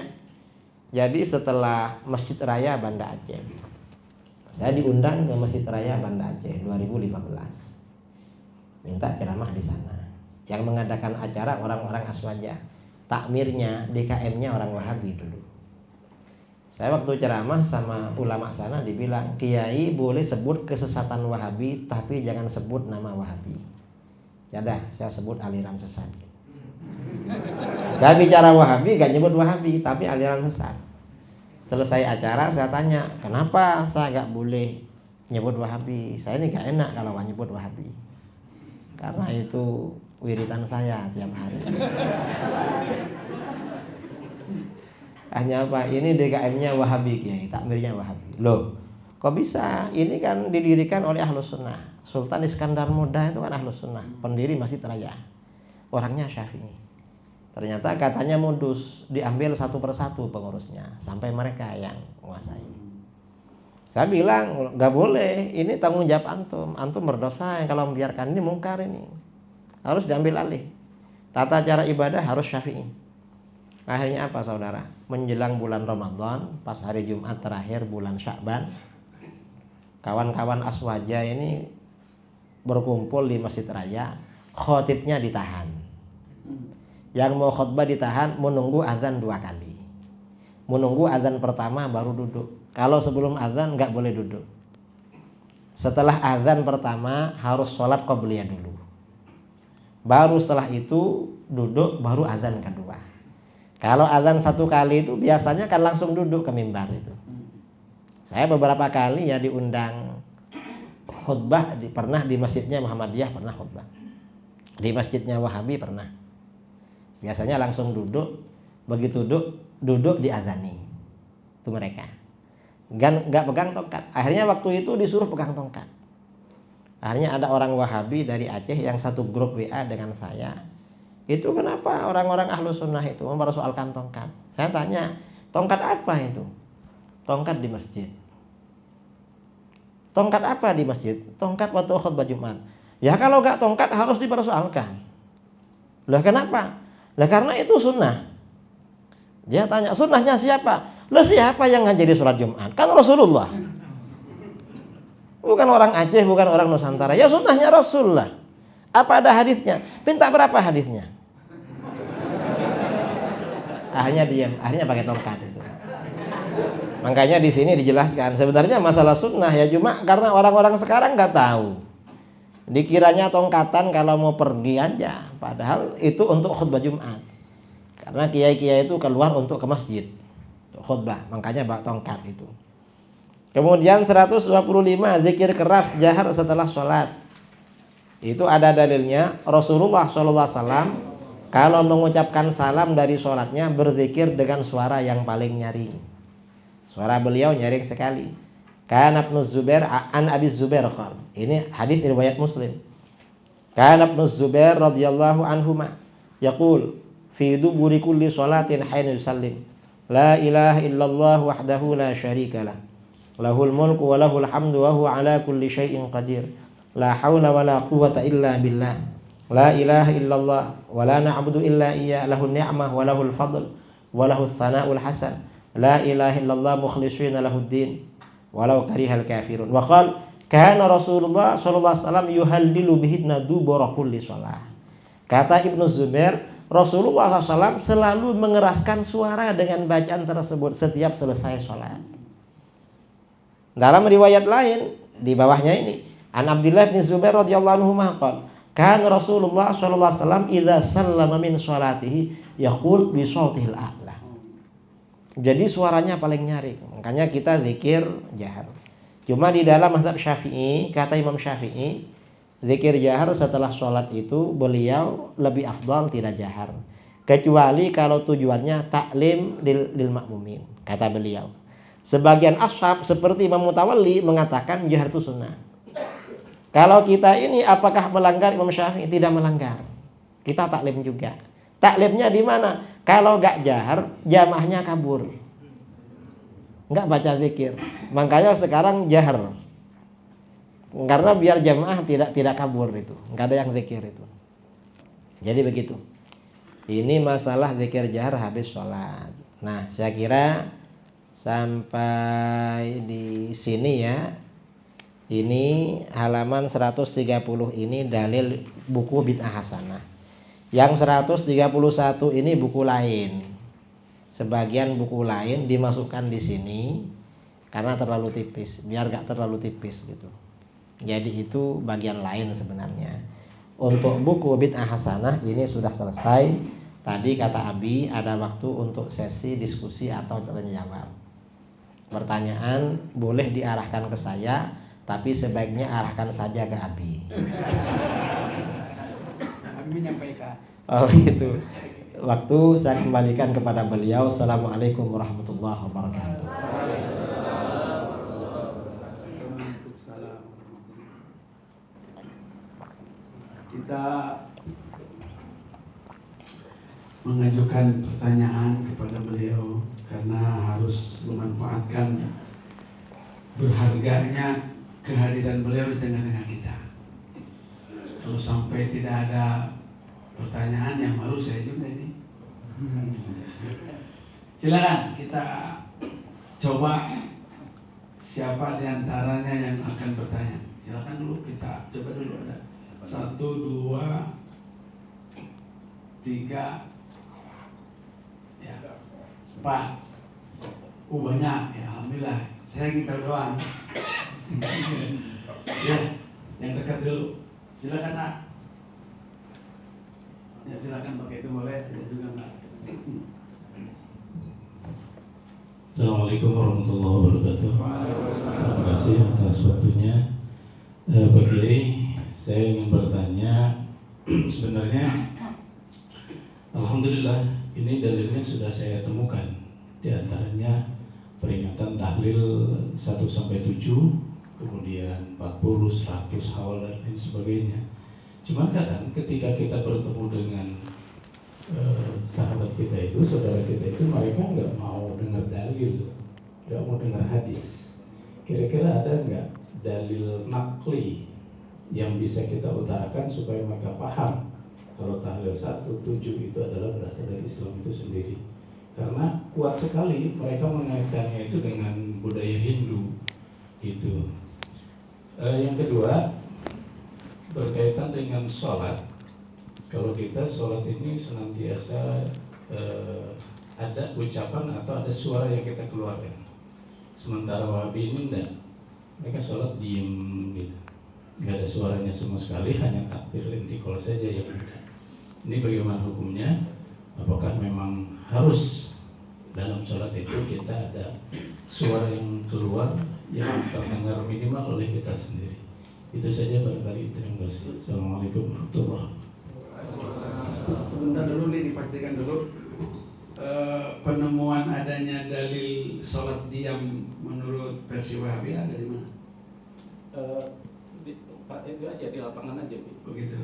Jadi setelah Masjid Raya Banda Aceh, saya diundang ke Masjid Raya Banda Aceh 2015. Minta ceramah di sana. Yang mengadakan acara orang-orang aswaja. Takmirnya, DKM-nya orang Wahabi dulu. Saya waktu ceramah sama ulama sana dibilang, Kiai boleh sebut kesesatan Wahabi, tapi jangan sebut nama Wahabi. Ya dah, saya sebut aliran sesat. Saya bicara Wahabi gak nyebut Wahabi, tapi aliran sesat. Selesai acara saya tanya, kenapa saya gak boleh nyebut Wahabi? Saya ini gak enak kalau gak nyebut Wahabi, karena itu wiritan saya tiap hari. Hanya apa? Ini DKM-nya Wahabi, Kiai, takmirnya Wahabi. Loh, kok bisa? Ini kan didirikan oleh Ahlus Sunnah. Sultan Iskandar Muda itu kan Ahlus Sunnah, pendiri Masjid Raya. Orangnya Syafi'i. Ternyata katanya modus, diambil satu persatu pengurusnya sampai mereka yang menguasai. Saya bilang nggak boleh, ini tanggung jawab antum. Antum berdosa kalau membiarkan, ini mungkar, ini harus diambil alih. Tata cara ibadah harus Syafi'i. Akhirnya apa saudara? Menjelang bulan Ramadan, pas hari Jumat terakhir bulan Sya'ban, kawan-kawan aswaja ini berkumpul di Masjid Raya. Khotibnya ditahan. Yang mau khutbah ditahan, menunggu azan 2 kali. Menunggu azan pertama baru duduk. Kalau sebelum azan nggak boleh duduk. Setelah azan pertama harus sholat qobliyah dulu. Baru setelah itu duduk, baru azan kedua. Kalau azan 1 kali itu biasanya kan langsung duduk ke mimbar itu. Saya beberapa kali ya diundang khutbah, pernah di masjidnya Muhammadiyah pernah khutbah. Di masjidnya Wahabi pernah. Biasanya langsung duduk, begitu duduk diazani. Itu mereka. Nggak pegang tongkat. Akhirnya waktu itu disuruh pegang tongkat. Akhirnya ada orang Wahabi dari Aceh yang satu grup WA dengan saya. Itu kenapa orang-orang Ahlus Sunnah itu mempersoalkan tongkat? Saya tanya, tongkat apa itu? Tongkat di masjid. Tongkat apa di masjid? Tongkat waktu khutbah Jumat. Ya kalau nggak tongkat harus dipersoalkan. Lah kenapa? Lah karena itu sunnah. Dia tanya, sunnahnya siapa? Lah siapa yang ngajari sholat Jumat? Kan Rasulullah. Bukan orang Aceh, bukan orang Nusantara. Ya sunnahnya Rasulullah. Apa ada hadisnya? Minta berapa hadisnya? Akhirnya diam, akhirnya pakai tongkat itu. Makanya di sini dijelaskan sebenarnya masalah sunnah ya, cuma karena orang-orang sekarang nggak tahu. Dikiranya tongkatan kalau mau pergi aja, padahal itu untuk khutbah Jumat. Karena kiai-kiai itu keluar untuk ke masjid untuk khutbah, makanya bawa tongkat itu. Kemudian 125 zikir keras jahar setelah sholat. Itu ada dalilnya. Rasulullah SAW kalau mengucapkan salam dari sholatnya berzikir dengan suara yang paling nyaring. Suara beliau nyaring sekali. Kana Ibnu Zubair an Abi Zubair qala. Ini hadis riwayat Muslim. Kana Ibnu Zubair radhiyallahu anhuma yaqul fi duburi kulli sholatin hina yusallim la ilaha illallah wahdahu la syarika lah. Lahul mulku wa lahul hamdu wa huwa ala kulli syai'in qadir. La haula wa la quwwata illa billah. La ilaha illallah wa la na'budu illa iyyah. Lahun ni'mah wa lahul fadl wa lahus tsana'ul hasan. La ilaha illallah mukhlishina lahud din walau karihal kafirun. Wa qala kana Rasulullah sallallahu alaihi wasallam yuhallilu bihinna dubura kulli shalah. Kata Ibnu Zubair, Rasulullah SAW selalu mengeraskan suara dengan bacaan tersebut setiap selesai sholat. Dalam riwayat lain di bawahnya ini, An Abdullah bin Zubair radhiyallahu anhu qala kan Rasulullah sallallahu alaihi wasallam idza sallama min sholatihi yaqul bi shautihil a'la. Jadi suaranya paling nyaring. Makanya kita zikir jahar. Cuma di dalam mazhab Syafi'i, kata Imam Syafi'i, zikir jahar setelah sholat itu beliau lebih afdal tidak jahar. kecuali kalau tujuannya taklim lil makmumin, kata beliau. Sebagian ashab seperti Imam Mutawalli mengatakan jahar itu sunnah. Kalau kita ini apakah melanggar Imam Syafi'i? Tidak melanggar. Kita taklim juga. Taklimnya di mana? Kalau gak jahar, jamaahnya kabur, nggak baca zikir. Makanya sekarang jahar, karena biar jamaah tidak kabur itu, nggak ada yang zikir itu. Jadi begitu. Ini masalah zikir jahar habis sholat. Nah, saya kira sampai di sini ya. Ini halaman 130 ini dalil buku Bid'ah Hasanah. Yang 131 ini buku lain. Sebagian buku lain dimasukkan di sini karena terlalu tipis, biar gak terlalu tipis gitu. Jadi itu bagian lain sebenarnya. Untuk buku Bid'ah Hasanah ini sudah selesai. Tadi kata Abi ada waktu untuk sesi diskusi atau tanya jawab. Pertanyaan boleh diarahkan ke saya, tapi sebaiknya arahkan saja ke Abi. Abi menyampaikan. Oh itu. Waktu saya kembalikan kepada beliau. Assalamualaikum warahmatullahi wabarakatuh. Kita mengajukan pertanyaan kepada beliau karena harus memanfaatkan berharganya kehadiran beliau di tengah-tengah kita. Kalau sampai tidak ada pertanyaan yang baru saya juga ini. Silakan kita coba siapa di antaranya yang akan bertanya. Silakan dulu, kita coba dulu, ada 1, 2, 3, ya 4. Banyak ya, alhamdulillah. Saya ingin tahu doang. Ya, yang dekat dulu. Silakan nak. Ya silakan pakai itu boleh, tidak juga enggak. Assalamualaikum warahmatullahi wabarakatuh. Terima kasih atas waktunya. Pak Kiai, saya ingin bertanya. Sebenarnya alhamdulillah ini dalilnya sudah saya temukan. Di antaranya peringatan tahlil 1 sampai 7, kemudian 40, 100 hawal dan lain sebagainya. Cuma kadang ketika kita bertemu dengan sahabat kita itu, saudara kita itu, mereka nggak mau dengar dalil, nggak mau dengar hadis. Kira-kira ada nggak dalil nakli yang bisa kita utarakan supaya mereka paham kalau tahlil 1, 7 itu adalah berasal dari Islam itu sendiri? Karena kuat sekali mereka mengaitkannya itu dengan budaya Hindu gitu. Yang kedua, berkaitan dengan sholat. Kalau kita sholat ini senantiasa ada ucapan atau ada suara yang kita keluarkan. Sementara Wahabi ini enggak, mereka sholat diem gitu, nggak ada suaranya sama sekali, hanya takbir intikal saja yang ada. Ini bagaimana hukumnya? Apakah memang harus dalam sholat itu kita ada suara yang keluar yang terdengar minimal oleh kita sendiri? Itu saja barangkali. Terima kasih. Assalamualaikum warahmatullahi wabarakatuh. Sebentar dulu nih, dipastikan dulu penemuan adanya dalil sholat diam menurut versi Wahabi ada di mana? Itu aja di lapangan aja. Begitu.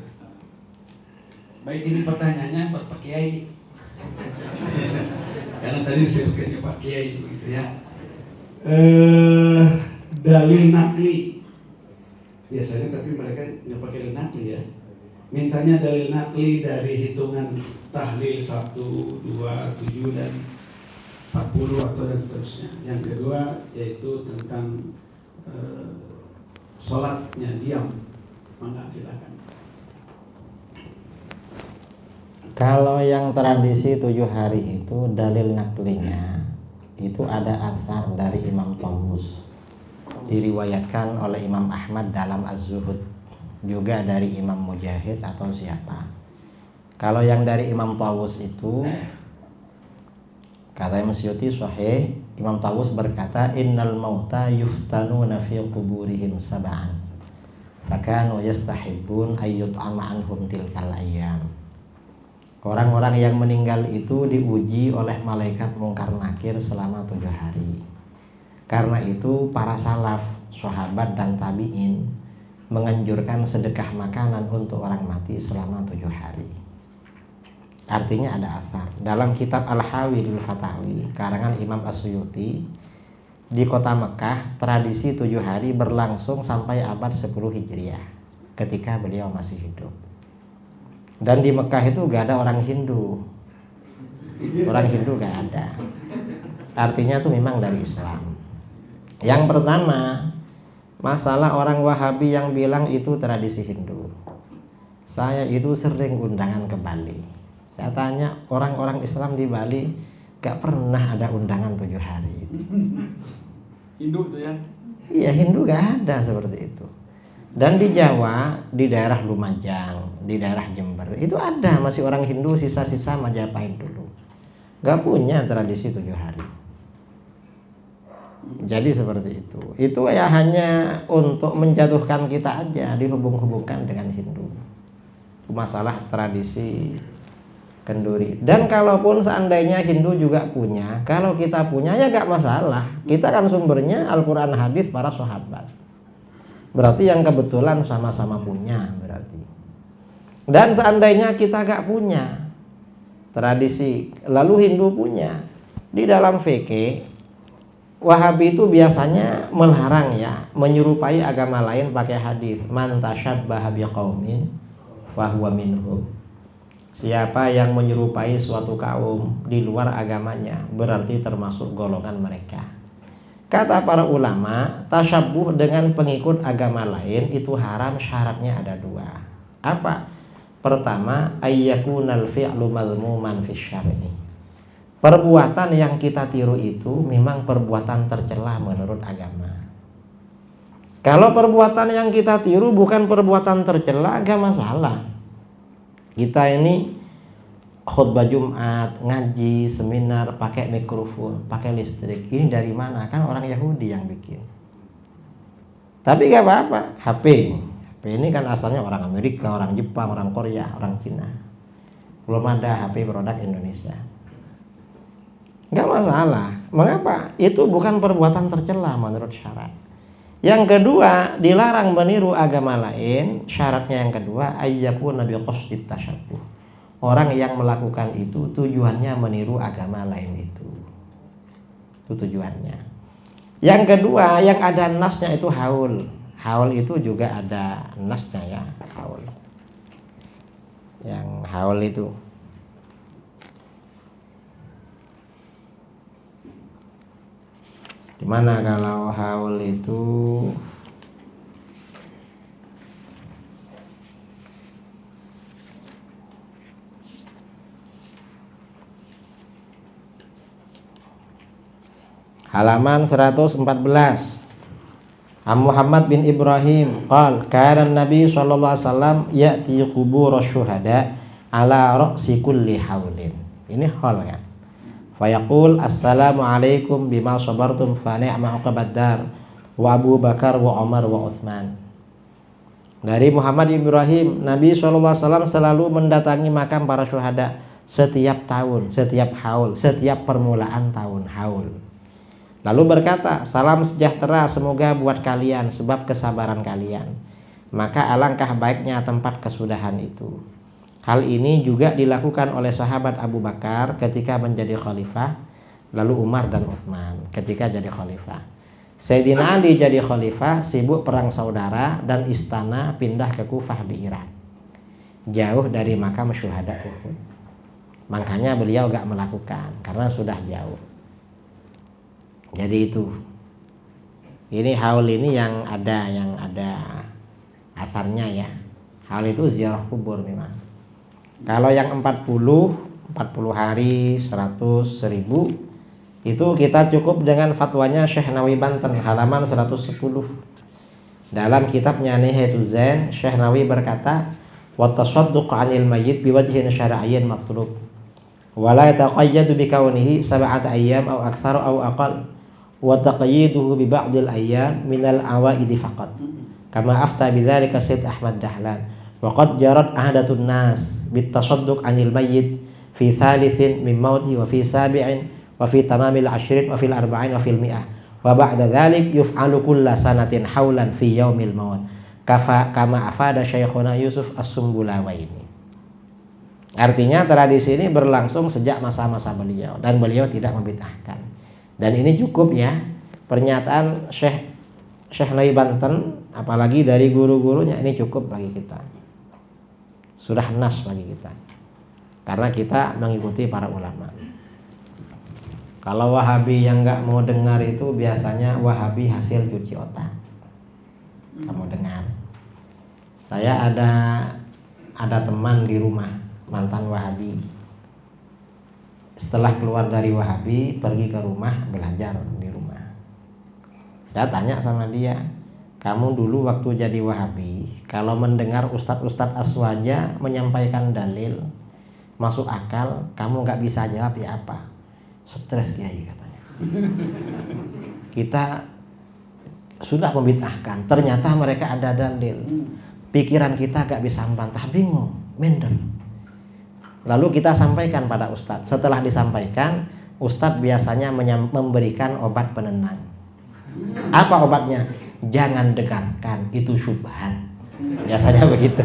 Baik, ini pertanyaannya buat Pak Kiai. Karena tadi disebutkannya Pak Kiai begitu ya. Dalil nakli. Biasanya tapi mereka nggak pakai dalil nakli ya. Mintanya dalil nakli dari hitungan tahlil 1, 2, 7 dan 40 atau dan seterusnya. Yang kedua yaitu tentang sholatnya diam. Maka silakan. Kalau yang tradisi 7 hari itu dalil naklinya itu ada asar dari Imam Tawus, diriwayatkan oleh Imam Ahmad dalam Az-Zuhud, juga dari Imam Mujahid atau siapa. Kalau yang dari Imam Tawus itu kata Imam Suyuti sahih, Imam Tawus berkata innal mauta yuftanuna fi quburihim sab'an fakanu yastahibbun ayyut'ama anhum tilkal ayyam. Orang-orang yang meninggal itu diuji oleh malaikat mungkar nakir selama 7 hari. Karena itu para salaf, sahabat dan tabi'in menganjurkan sedekah makanan untuk orang mati selama 7 hari. Artinya ada asar. Dalam kitab Al-Hawi lil Fatawi karangan Imam As-Suyuti, di kota Mekah tradisi 7 hari berlangsung sampai abad 10 Hijriah ketika beliau masih hidup. Dan di Mekah itu gak ada orang Hindu. Orang Hindu gak ada. Artinya itu memang dari Islam. Yang pertama, masalah orang Wahabi yang bilang itu tradisi Hindu. Saya itu sering undangan ke Bali. Saya tanya orang-orang Islam di Bali, gak pernah ada undangan 7 hari. Hindu tuh ya? Iya, Hindu gak ada seperti itu. Dan di Jawa, di daerah Lumajang, di daerah Jember, itu ada masih orang Hindu sisa-sisa Majapahit dulu. Gak punya tradisi 7 hari. Jadi seperti itu. Itu ya hanya untuk menjatuhkan kita aja, dihubung-hubungkan dengan Hindu. Masalah tradisi kenduri. Dan kalaupun seandainya Hindu juga punya, kalau kita punya ya gak masalah. Kita kan sumbernya Al-Quran, hadis para sahabat. Berarti yang kebetulan sama-sama punya berarti. Dan seandainya kita gak punya tradisi, lalu Hindu punya, di dalam fikih Wahabi itu biasanya melarang ya, menyerupai agama lain pakai hadis, man tasyabbaha biqaumin fahuwa minhum. Siapa yang menyerupai suatu kaum di luar agamanya berarti termasuk golongan mereka. Kata para ulama, tasyabbuh dengan pengikut agama lain itu haram, syaratnya ada 2. Apa? Pertama, ayyakunal fi'lu madhmuman fi syar'i. Perbuatan yang kita tiru itu memang perbuatan tercela menurut agama. Kalau perbuatan yang kita tiru bukan perbuatan tercela, gak masalah. Kita ini khutbah Jumat, ngaji, seminar, pakai mikrofon, pakai listrik. Ini dari mana? Kan orang Yahudi yang bikin. Tapi gak apa-apa. HP ini kan asalnya orang Amerika, orang Jepang, orang Korea, orang Cina. Belum ada HP produk Indonesia. Gak masalah. Mengapa? Itu bukan perbuatan tercela menurut syarat. Yang kedua, dilarang meniru agama lain. Syaratnya yang kedua, ayyakuna biqasdit tasyabbuh. Orang yang melakukan itu tujuannya meniru agama lain itu. Itu tujuannya. Yang kedua, yang ada nasnya itu haul. Haul itu juga ada nasnya ya, haul. Yang haul itu dimana kalau haul itu halaman 114. Muhammad bin Ibrahim qal kana Nabi sallallahu alaihi wasallam ya'ti qubur syuhada ala ra'si kulli haulin. Ini haul kan. Fayaqul assalamu alaikum bima sabartum fa ni'ma uqbad dar wa Abu Bakar wa Umar wa Utsman. Dari Muhammad Ibrahim, Nabi SAW selalu mendatangi makam para syuhada setiap tahun, setiap haul, setiap permulaan tahun haul. Lalu berkata, salam sejahtera semoga buat kalian sebab kesabaran kalian. Maka alangkah baiknya tempat kesudahan itu. Hal ini juga dilakukan oleh sahabat Abu Bakar ketika menjadi khalifah, lalu Umar dan Utsman ketika jadi khalifah. Sayyidina Ali jadi khalifah, sibuk perang saudara dan istana pindah ke Kufah di Irak. Jauh dari makam syuhada Uhud. Makanya beliau gak melakukan karena sudah jauh. Jadi itu. Ini haul ini yang ada asarnya ya. Haul itu ziarah kubur memang. Kalau yang 40 hari, 100, 1000 itu kita cukup dengan fatwanya Syekh Nawawi Banten halaman 110. Dalam kitabnya Nihayatul Zain, Syekh Nawawi berkata, "Wa tasadduq 'anil mayyit biwajhin syar'iyyin matlub. Wa la yataqayyadu bi kaunihi 7 ayyam aw aktsar aw aqall. Wa taqyiduhu bi ba'dil ayyam minal awaidi faqat." Kama afta bidzalika Sayyid Ahmad Dahlan. Waqad jarat ahdatun nas bitasadduq anil mayyit fi thalithin min mauti wa fi sabi'in wa fi tamamil ashrin wa fil arba'in wa fil mi'ah wa ba'da dhalik yuf'alu kulla sanatin haulan fi yaumil maut kama afada Syekhuna Yusuf As-Sumbulawaini. Artinya tradisi ini berlangsung sejak masa-masa beliau dan beliau tidak membid'ahkan. Dan ini cukup ya pernyataan Syekh Nai Banten, apalagi dari guru-gurunya, ini cukup bagi kita. Sudah nas bagi kita. Karena kita mengikuti para ulama. Kalau Wahabi yang nggak mau dengar itu biasanya Wahabi hasil cuci otak. Kamu dengar. Saya ada teman di rumah, mantan Wahabi. Setelah keluar dari Wahabi, pergi ke rumah belajar di rumah. Saya tanya sama dia, kamu dulu waktu jadi Wahabi, kalau mendengar ustadz-ustadz aswaja menyampaikan dalil masuk akal, kamu nggak bisa jawab ya apa? Stres kiai katanya. Kita sudah membid'ahkan, ternyata mereka ada dalil. Pikiran kita gak bisa membantah, bingung, minder. Lalu kita sampaikan pada ustadz. Setelah disampaikan, ustadz biasanya memberikan obat penenang. Apa obatnya? Jangan dengarkan, itu syubhat. Biasanya begitu.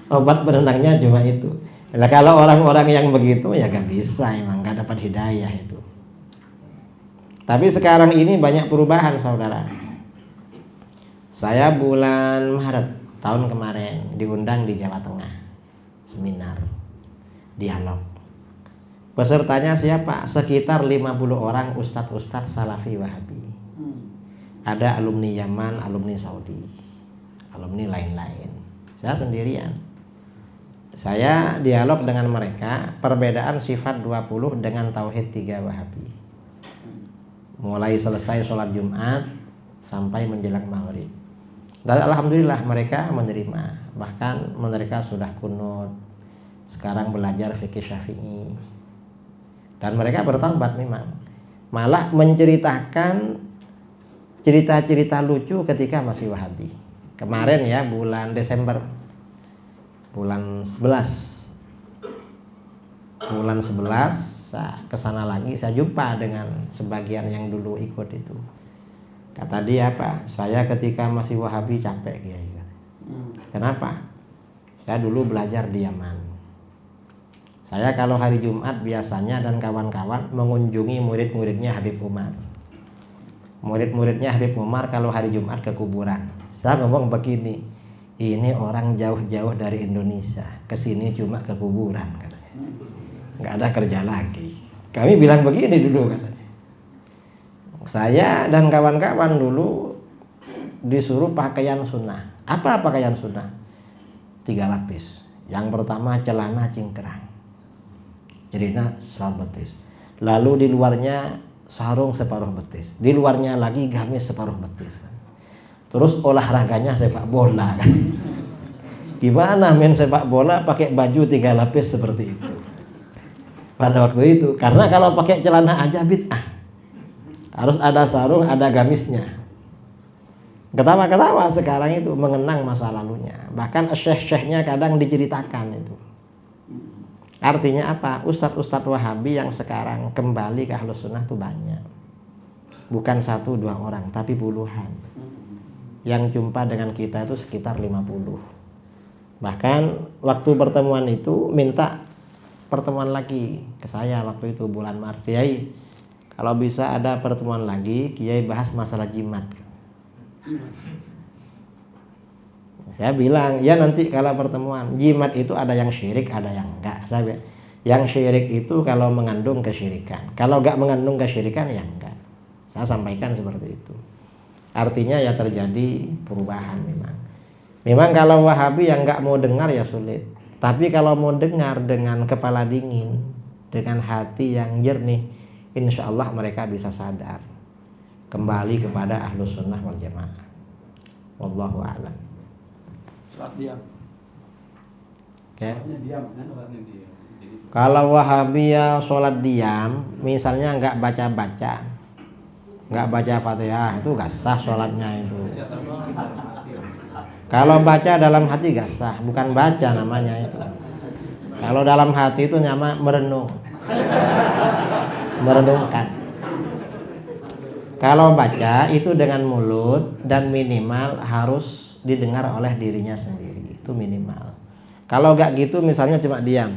Obat penenangnya cuma itu. Nah, kalau orang-orang yang begitu ya gak bisa, emang gak dapat hidayah itu. Tapi sekarang ini banyak perubahan saudara. Saya bulan Maret tahun kemarin diundang di Jawa Tengah, seminar dialog. Pesertanya siapa? Sekitar 50 orang ustadz-ustadz Salafi Wahabi. Ada alumni Yaman, alumni Saudi, alumni lain-lain. Saya sendirian. Saya dialog dengan mereka perbedaan sifat 20 dengan tauhid 3 Wahabi. Mulai selesai sholat Jumat sampai menjelang maghrib. Dan alhamdulillah mereka menerima. Bahkan mereka sudah kunut. Sekarang belajar fikih Syafi'i. Dan mereka bertaubat memang. Malah menceritakan cerita-cerita lucu ketika masih Wahabi. Kemarin ya bulan Desember, bulan 11 saya kesana lagi, saya jumpa dengan sebagian yang dulu ikut itu. Kata dia apa? Saya ketika masih Wahabi capek Kiai. Kenapa? Saya dulu belajar di Yaman. Saya kalau hari Jumat biasanya dan kawan-kawan mengunjungi murid-muridnya Habib Umar. Murid-muridnya Habib Umar kalau hari Jumat ke kuburan. Saya ngomong begini, ini orang jauh-jauh dari Indonesia, kesini cuma ke kuburan katanya. Nggak ada kerja lagi. Kami bilang begini dulu katanya. Saya dan kawan-kawan dulu disuruh pakaian sunnah. Apa pakaian sunnah? 3 lapis. Yang pertama celana cingkrang, jadinya separuh betis. Lalu di luarnya sarung separuh betis. Di luarnya lagi gamis separuh betis. Terus olahraganya sepak bola kan. Gimana main sepak bola pakai baju 3 lapis seperti itu? Pada waktu itu, karena kalau pakai celana aja bid'ah. Harus ada sarung, ada gamisnya. Ketawa-ketawa sekarang itu mengenang masa lalunya. Bahkan syekh-syekhnya kadang diceritakan itu. Artinya apa? Ustadz-ustadz Wahabi yang sekarang kembali ke Ahlus Sunnah itu banyak. Bukan 1-2 orang, tapi puluhan. Yang jumpa dengan kita itu sekitar 50. Bahkan waktu pertemuan itu minta pertemuan lagi ke saya waktu itu bulan Maret. Kiai, kalau bisa ada pertemuan lagi, Kiai bahas masalah jimat. Saya bilang, ya nanti kalau pertemuan, jimat itu ada yang syirik, ada yang enggak. Saya bilang, yang syirik itu kalau mengandung kesyirikan. Kalau enggak mengandung kesyirikan, ya enggak. Saya sampaikan seperti itu. Artinya ya terjadi perubahan memang. Memang kalau Wahabi yang enggak mau dengar ya sulit. Tapi kalau mau dengar dengan kepala dingin, dengan hati yang jernih, insya Allah mereka bisa sadar kembali kepada Ahlus Sunnah wal Jamaah. Wallahu a'lam. Sholat diam. Okay. Diam kan orangnya diam. Kalau Wahabiyah sholat diam, misalnya nggak baca-baca, nggak baca Fatihah, itu nggak sah sholatnya itu. Kalau baca dalam hati gak sah, bukan baca namanya itu. Kalau dalam hati itu nama merenung, merenungkan. Kalau baca itu dengan mulut dan minimal harus didengar oleh dirinya sendiri, itu minimal. Kalau gak gitu misalnya cuma diam,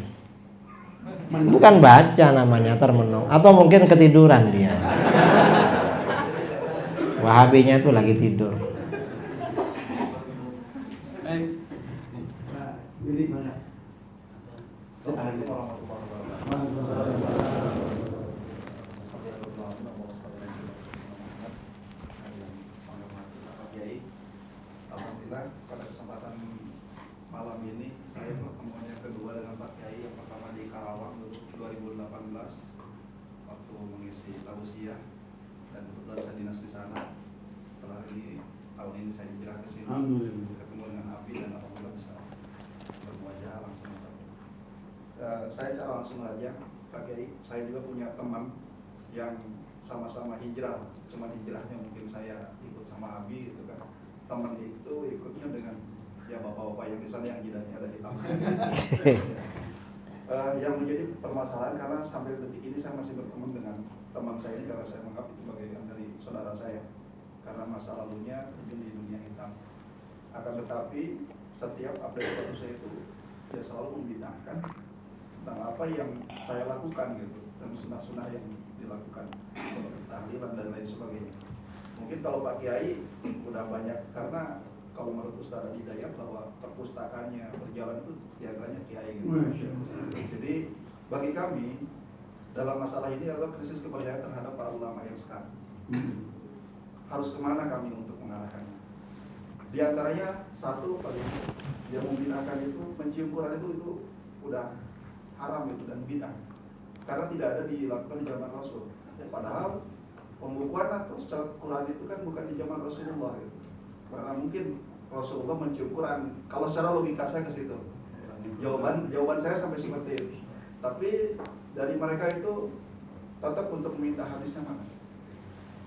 bukan baca namanya, termenung. Atau mungkin ketiduran dia. Wahabinya itu lagi tidur. Ini mana? Alhamdulillah pada kesempatan malam ini saya pertemuan yang kedua dengan Pak Kiai. Yang pertama di Karawang dulu 2018 waktu mengisi tausiah dan kebetulan saya dinas di sana. Setelah ini tahun ini saya hijrah ke sini, ketemu dengan Abi dan alhamdulillah bisa berwajah langsung. Saya cara langsung aja Pak Kiai, saya juga punya teman yang sama-sama hijrah, cuma hijrahnya mungkin saya ikut sama Abi gitu kan. Teman itu ikutnya dengan ya bapak-bapak yang di sana yang jidatnya ada hitam. Yang menjadi permasalahan karena sampai detik ini saya masih berteman dengan teman saya ini karena saya menganggap itu bagian dari saudara saya karena masa lalunya terjun di dunia hitam. Akan tetapi setiap update status saya itu dia selalu membidangkan tentang apa yang saya lakukan gitu dan sunnah-sunnah yang dilakukan seperti tahlilan dan lain sebagainya. Mungkin kalau Pak Kiai udah banyak, karena kalau menurut Ustaz Hidayat bahwa perpustakanya berjalan itu diantaranya Kiai gitu. Jadi bagi kami dalam masalah ini adalah krisis kepercayaan terhadap para ulama yang sekarang. Harus kemana kami untuk mengarahkannya? Di antaranya satu paling yang membinakan itu mencium Quran itu udah haram itu dan bid'ah karena tidak ada dilakukan di zaman Rasul. Padahal pembukuan atau secara Quran itu kan bukan di zaman Rasulullah gitu. Karena mungkin Rasulullah mencium Quran. Kalau secara logika saya ke situ. Jawaban saya sampai seperti itu. Tapi dari mereka itu tetap untuk meminta hadisnya mana.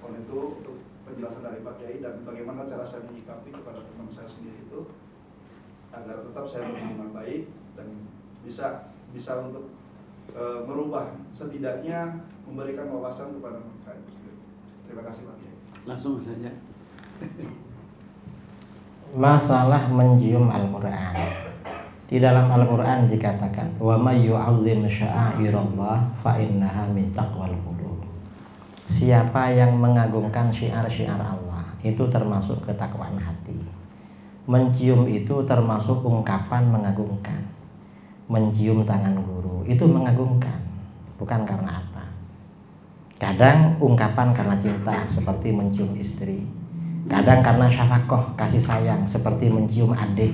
Oleh itu untuk penjelasan dari Pak Kiai dan bagaimana cara saya menyikapi kepada teman saya sendiri itu agar tetap saya berhubungan baik dan bisa untuk merubah, setidaknya memberikan wawasan kepada mereka. Terima kasih Pak Kiai. Langsung saja. Masalah mencium Al-Quran. Di dalam Al-Quran dikatakan, wa may yu'azzim sya'airallah fa innaha min taqwal qulub. Siapa yang mengagungkan syiar-syiar Allah, itu termasuk ketakwaan hati. Mencium itu termasuk ungkapan mengagungkan. Mencium tangan guru itu mengagungkan, bukan karena apa. Kadang ungkapan karena cinta seperti mencium istri. Kadang karena syafaqah, kasih sayang seperti mencium adik.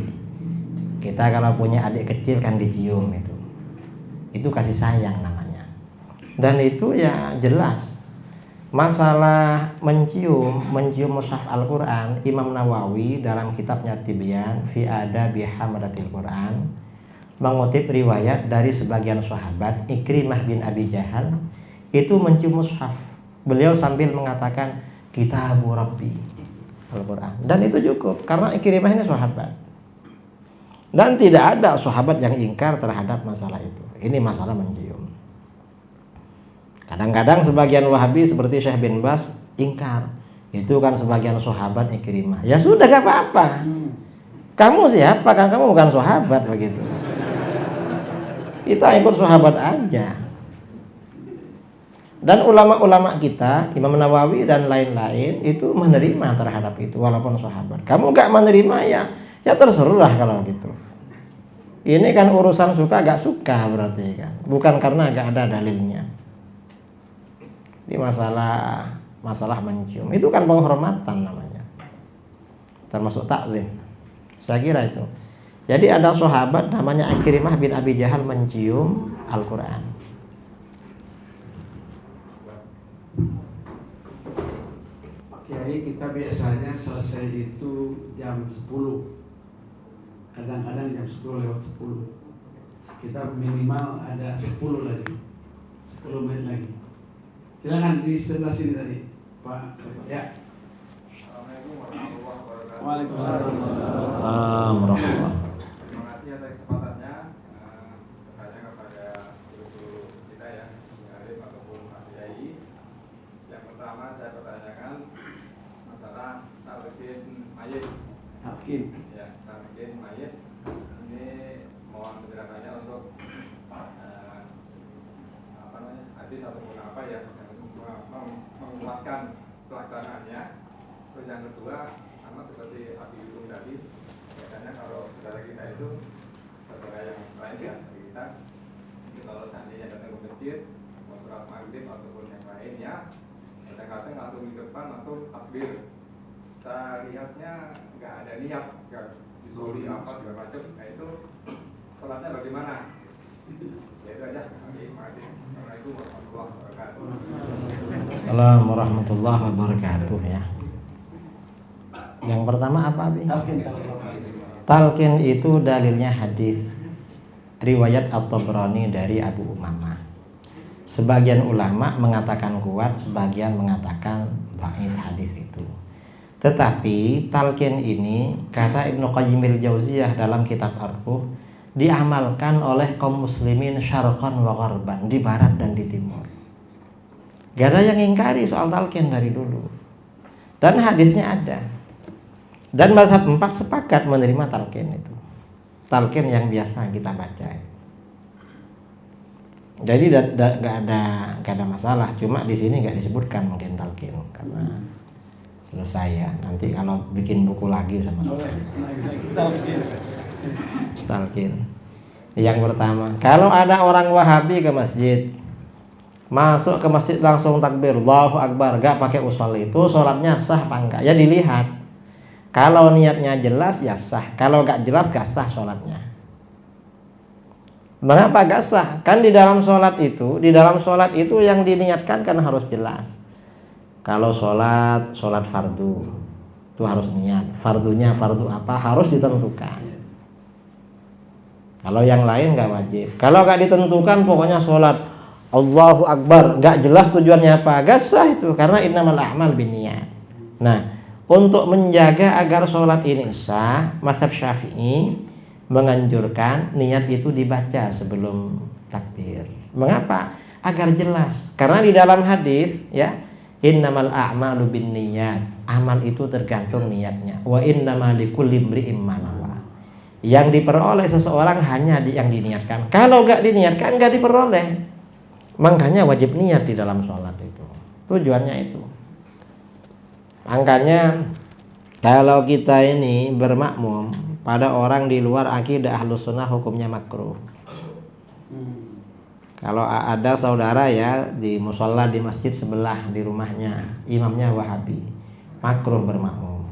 Kita kalau punya adik kecil kan dicium itu. Itu kasih sayang namanya. Dan itu ya jelas. Masalah mencium mushaf Al-Quran, Imam Nawawi dalam kitabnya Tibyan fi Adabi Hamalatil Quran mengutip riwayat dari sebagian sahabat, Ikrimah bin Abi Jahal itu mencium mushaf. Beliau sambil mengatakan Kitabu Rabbi Al-Quran. Dan itu cukup karena Ikrimah ini sahabat. Dan tidak ada sahabat yang ingkar terhadap masalah itu. Ini masalah mencium. Kadang-kadang sebagian Wahabi seperti Syekh bin Bas ingkar. Itu kan sebagian sahabat Ikrimah. Ya sudah gak apa-apa. Kamu siapa kan? Kamu bukan sahabat begitu. Kita ikut sahabat aja. Dan ulama-ulama kita, Imam Nawawi dan lain-lain itu menerima terhadap itu walaupun sahabat. Kamu gak menerima ya terserah kalau gitu. Ini kan urusan suka gak suka berarti kan. Bukan karena gak ada dalilnya. Ini masalah mencium. Itu kan penghormatan namanya. Termasuk takzim. Saya kira itu. Jadi ada sahabat namanya Ikrimah bin Abi Jahal mencium Al-Quran. Pak Kiai, kita biasanya selesai itu jam 10. Kadang-kadang jam 10 lewat 10. Kita minimal ada 10 lagi. 10 menit lagi. Silakan di sebelah sini tadi, Pak. Ya. Assalamualaikum warahmatullahi wabarakatuh. Waalaikumsalam. mayit. Hakim. Ya, talqin mayit. Ini mohon penjelasannya untuk apa namanya, hadis ataupun apa ya yang menguatkan pelaksanaannya. Terus yang kedua, sama seperti Abi Yudung tadi, biasanya kalau saudara kita itu saudara yang lain ya dari kita, jadi kalau seandainya datang ke masjid mau sholat maghrib ataupun yang lainnya, kadang-kadang langsung di depan langsung takbir. Saya lihatnya nggak ada niat, nggak disoli apa segala macam. Nah itu sholatnya bagaimana? Ya itu aja. Terima kasih. Assalamualaikum warahmatullahi wabarakatuh. Assalamualaikum warahmatullahi wabarakatuh ya. Yang pertama apa, Abi? Talqin itu dalilnya hadis riwayat At-Tabrani dari Abu Umamah. Sebagian ulama mengatakan kuat, sebagian mengatakan dhaif hadis itu. Tetapi talqin ini kata Ibnu Qayyim al-Jauziyah dalam kitab Ar-Ruh diamalkan oleh kaum muslimin syarqan wa gharban, di barat dan di timur. Gak ada yang ingkari soal talqin dari dulu. Dan hadisnya ada. Dan mazhab 4 sepakat menerima talqin itu. Talqin yang biasa kita baca. Jadi gak ada masalah. Cuma di sini gak disebutkan mungkin talqin karena selesai ya. Nanti kalau bikin buku lagi sama saya. Talqin. Yang pertama, kalau ada orang Wahabi ke masjid, masuk ke masjid langsung takbir, Allahu Akbar, gak pakai usolli, itu sholatnya sah apa enggak? Ya dilihat. Kalau niatnya jelas ya sah, kalau gak jelas gak sah sholatnya. Mengapa gak sah? Kan di dalam sholat itu yang diniatkan kan harus jelas. Kalau sholat fardu itu harus niat. Fardunya fardu apa harus ditentukan. Kalau yang lain gak wajib. Kalau gak ditentukan pokoknya sholat Allahu Akbar gak jelas tujuannya apa, gak sah itu karena innamal a'mal binniyat. Nah, untuk menjaga agar sholat ini sah, mazhab Syafi'i menganjurkan niat itu dibaca sebelum takbir. Mengapa? Agar jelas. Karena di dalam hadis ya, innamal a'malu binniyat. Amal itu tergantung niatnya. Wa innamal likulli imri'in ma nawa. Yang diperoleh seseorang hanya yang diniatkan. Kalau gak diniatkan gak diperoleh. Makanya wajib niat di dalam sholat itu. Tujuannya itu. Makanya kalau kita ini bermakmum pada orang di luar akidah Ahlus Sunnah hukumnya makruh. Kalau ada saudara ya di musola di masjid sebelah di rumahnya, imamnya Wahabi, makruh bermakmum.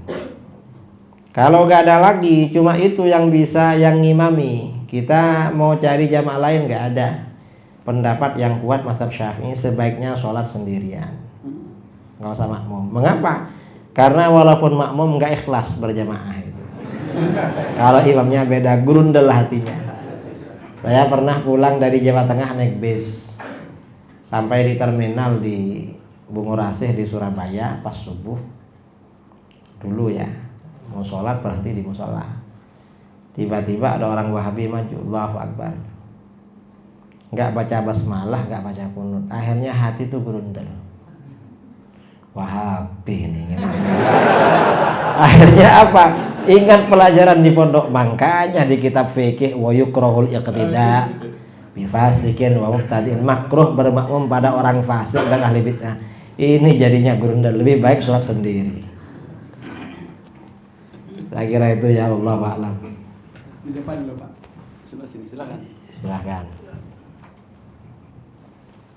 Kalau gak ada lagi, cuma itu yang bisa yang ngimami, kita mau cari jamaah lain gak ada. Pendapat yang kuat mazhab Syafi'i sebaiknya sholat sendirian, nggak usah makmum. Mengapa? Karena walaupun makmum nggak ikhlas berjamaah itu. Kalau imamnya beda, grundel hatinya. Saya pernah pulang dari Jawa Tengah naik bis, sampai di terminal di Bungurasih di Surabaya pas subuh. Dulu ya, mau sholat berhenti di musola. Tiba-tiba ada orang Wahabi maju, Allahu Akbar. Nggak baca basmalah, nggak baca kunut. Akhirnya hati tuh grundel. Wahabi ini gimana? Akhirnya apa? Ingat pelajaran di pondok, makanya di kitab fikih wa yukrahul iqtida bi fasikin wa mubtadi'in, makruh bermakmum pada orang fasik dan ahli bid'ah. Ini jadinya grundel, lebih baik sholat sendiri. Saya kira itu ya, Allah a'lam. Di depan dulu Pak. Sebelah sini, silakan. Silahkan.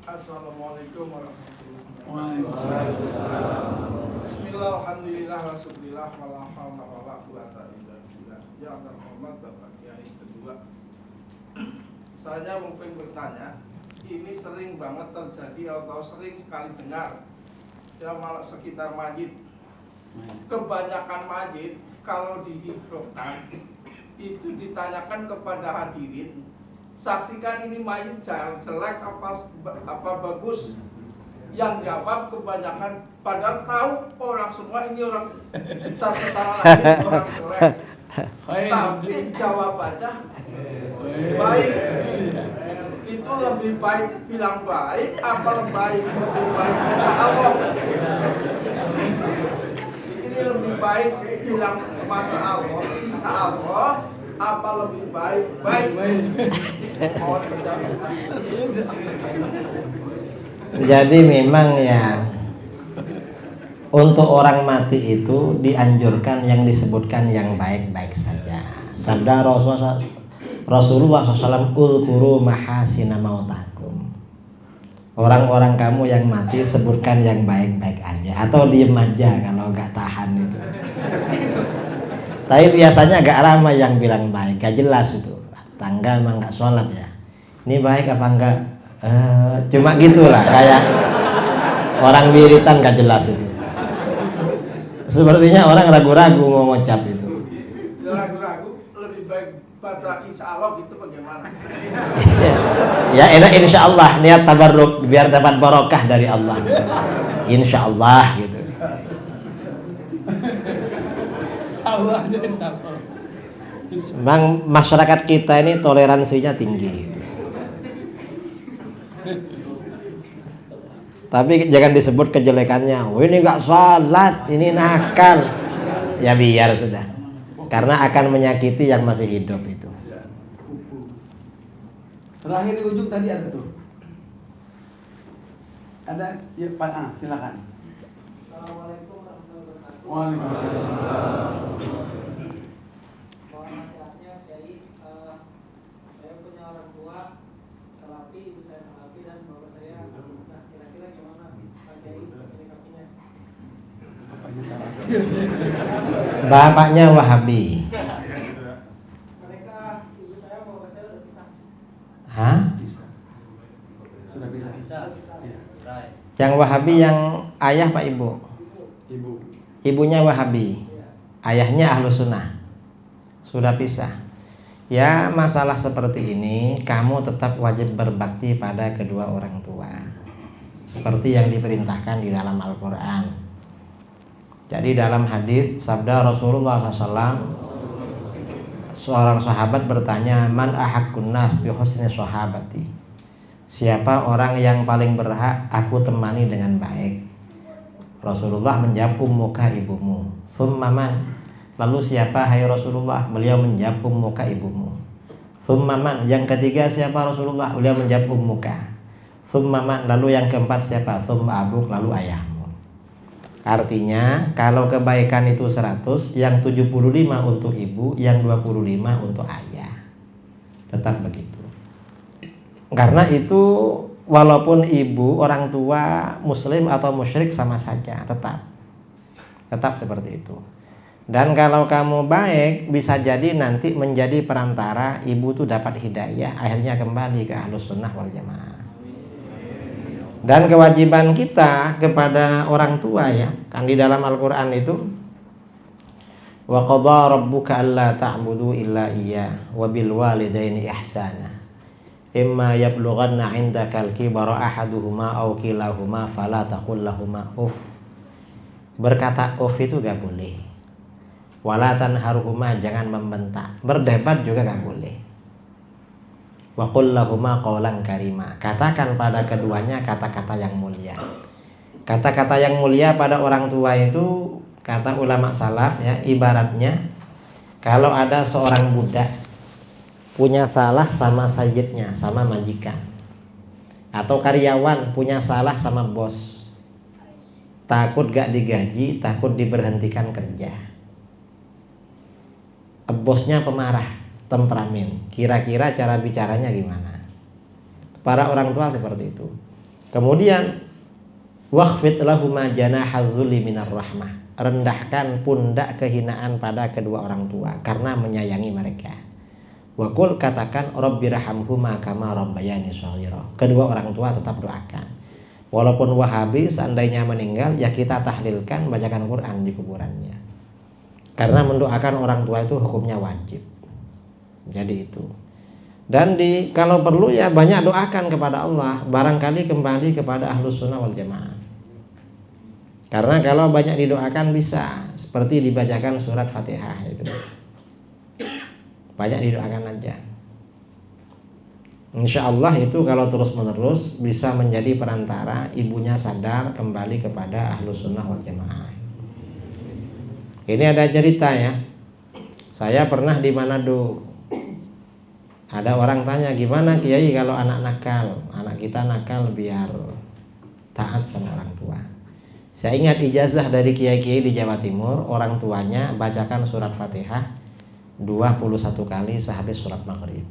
Assalamualaikum warahmatullahi wabarakatuh. Waalaikumsalam. Bismillah, alhamdulillah, wasyukurillah, wala hawla wala quwata illa billah. Ya terhormat Bapak Kiai kedua. Saya mungkin bertanya, ini sering banget terjadi atau sering sekali dengar ya malah sekitar majid. Kebanyakan majid kalau dihidupkan itu ditanyakan kepada hadirin, saksikan ini mayit jelek apa bagus. Yang jawab kebanyakan padahal tahu orang semua ini orang secara lahir orang jelek. Tapi jawabannya baik. Itu lebih baik bilang baik apa lebih baik insya Allah. Ini Ini lebih baik bilang masya Allah, apa lebih baik? Baik. Mohon penjelasan. Jadi memang ya, untuk orang mati itu dianjurkan yang disebutkan yang baik-baik saja. Sabda Rasulullah SAW, ulkuru mahasina mautakum. Orang-orang kamu yang mati sebutkan yang baik-baik aja, atau diem aja kalau nggak tahan itu. Tapi biasanya agak ramai yang bilang baik, gak jelas itu. Tangga emang nggak sholat ya. Ini baik apa enggak? Cuma gitulah, kayak orang wiritan gak jelas itu. Sepertinya orang ragu-ragu mau ngucap itu. Ragu-ragu, lebih baik baca insya Allah gitu bagaimana? Ya enak insya Allah, niat tabarruk biar dapat barokah dari Allah. Insya Allah gitu. Memang masyarakat kita ini toleransinya tinggi. Tapi jangan disebut kejelekannya. Oh, ini nggak sholat, ini nakal. Ya biar sudah. Karena akan menyakiti yang masih hidup itu. Terakhir di ujung tadi ada tuh. Ada, ya Pak, silakan. Assalamualaikum warahmatullahi wabarakatuh. Waalaikumsalam. Mohon nasihatnya, jadi saya punya orang tua salafi, ibu saya salafi, dan bapak saya Ahlussunnah. Kira-kira gimana Pak Kiai menyikapinya? Bapaknya salah. Bapaknya Wahabi. Mereka, ibu saya sama bapak saya udah pisah. Hah? Sudah bisa. Ya. Yang Wahabi yang ayah Pak Ibu? Ibu. Ibunya Wahabi, ayahnya Ahlussunnah. Sudah pisah. Ya, masalah seperti ini kamu tetap wajib berbakti pada kedua orang tua, seperti yang diperintahkan di dalam Al-Quran. Jadi dalam hadis sabda Rasulullah SAW, seorang sahabat bertanya, man ahaqqun nas bi husni sahabati. Siapa orang yang paling berhak aku temani dengan baik? Rasulullah menjawab, ummuka, ibumu. Tsumma man? Lalu siapa hai Rasulullah? Beliau menjawab, ummuka, ibumu. Tsumma man? Yang ketiga siapa Rasulullah? Beliau menjawab, ummuka. Tsumma man? Lalu yang keempat siapa? Tsumma abuk, lalu ayahmu. Artinya kalau kebaikan itu 100, yang 75 untuk ibu, yang 25 untuk ayah. Tetap begitu. Karena itu walaupun ibu, orang tua, muslim atau musyrik sama saja, tetap seperti itu. Dan kalau kamu baik, bisa jadi nanti menjadi perantara ibu tuh dapat hidayah, akhirnya kembali ke Ahlussunnah wal Jamaah. Dan kewajiban kita kepada orang tua ya, kan di dalam Al-Quran itu, wa qadha rabbuka alla ta'budu illa iyyah wa bil walidaini ihsana. Imma yablughanna 'indaka al-kibara ahaduhuma aw kilahuma fala taqul lahumā uff. Berkata uff itu gak boleh. Wala tanharhuma, jangan membentak. Berdebat juga gak boleh. Wa qul lahumā qawlan karima. Katakan pada keduanya kata-kata yang mulia. Kata-kata yang mulia pada orang tua itu, kata ulama salaf ya, ibaratnya kalau ada seorang budak punya salah sama sayyidnya, sama majikan, atau karyawan punya salah sama bos, takut gak digaji, takut diberhentikan kerja. Bosnya pemarah, temperamen, kira-kira cara bicaranya gimana? Para orang tua seperti itu. Kemudian wakhfid lahuma janahadz-dzulli minar rahmah. Rendahkan pundak kehinaan pada kedua orang tua karena menyayangi mereka. Wa qul, katakan rabbirhamhuma kama rabbayani shaghira. Kedua orang tua tetap doakan. Walaupun Wahabi seandainya meninggal, ya kita tahlilkan, bacakan Quran di kuburannya. Karena mendoakan orang tua itu hukumnya wajib. Jadi itu. Dan kalau perlu ya banyak doakan kepada Allah, barangkali kembali kepada Ahlussunnah wal Jamaah. Karena kalau banyak didoakan bisa seperti dibacakan surat Fatihah itu. Banyak didoakan aja. Insya Allah itu kalau terus menerus bisa menjadi perantara ibunya sadar kembali kepada Ahlussunnah wal Jamaah. Ini ada cerita ya. Saya pernah di Manado. Ada orang tanya, gimana Kiai kalau anak nakal? Anak kita nakal biar taat sama orang tua. Saya ingat ijazah dari kiai-kiai di Jawa Timur, orang tuanya bacakan surat Fatihah 21 kali sehabis surat Maghrib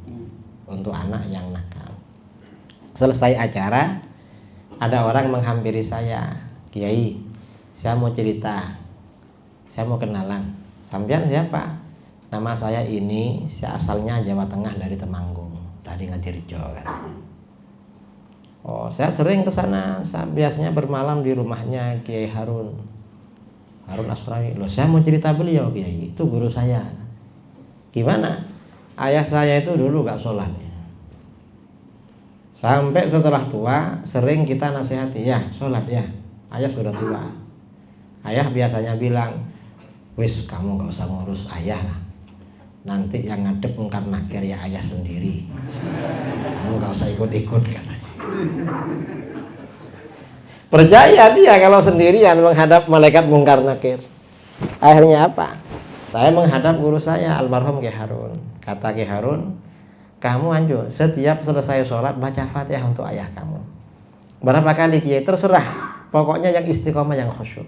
untuk anak yang nakal. Selesai acara, ada orang menghampiri saya, Kiai, saya mau cerita, saya mau kenalan. Sampean siapa? Nama saya ini, saya asalnya Jawa Tengah dari Temanggung, dari Ngadirejo katanya. Oh, saya sering ke sana. Saya biasanya bermalam di rumahnya Kiai Harun Asrawi. Loh, saya mau cerita beliau, Kiai. Itu guru saya. Gimana? Ayah saya itu dulu gak sholat. Sampai setelah tua, sering kita nasihati, ya sholat ya. Ayah sudah tua. Ayah biasanya bilang, wis kamu gak usah ngurus ayah lah. Nanti yang ngadep mungkar nakir ya ayah sendiri. Kamu gak usah ikut-ikut katanya. Percaya dia kalau sendirian menghadap malaikat mungkar nakir. Akhirnya apa? Saya menghadap guru saya almarhum Kiai Harun. Kata Kiai Harun, kamu anjur setiap selesai sholat baca Fatihah untuk ayah kamu. Berapa kali Kiai? Terserah. Pokoknya yang istiqomah, yang khusyuk.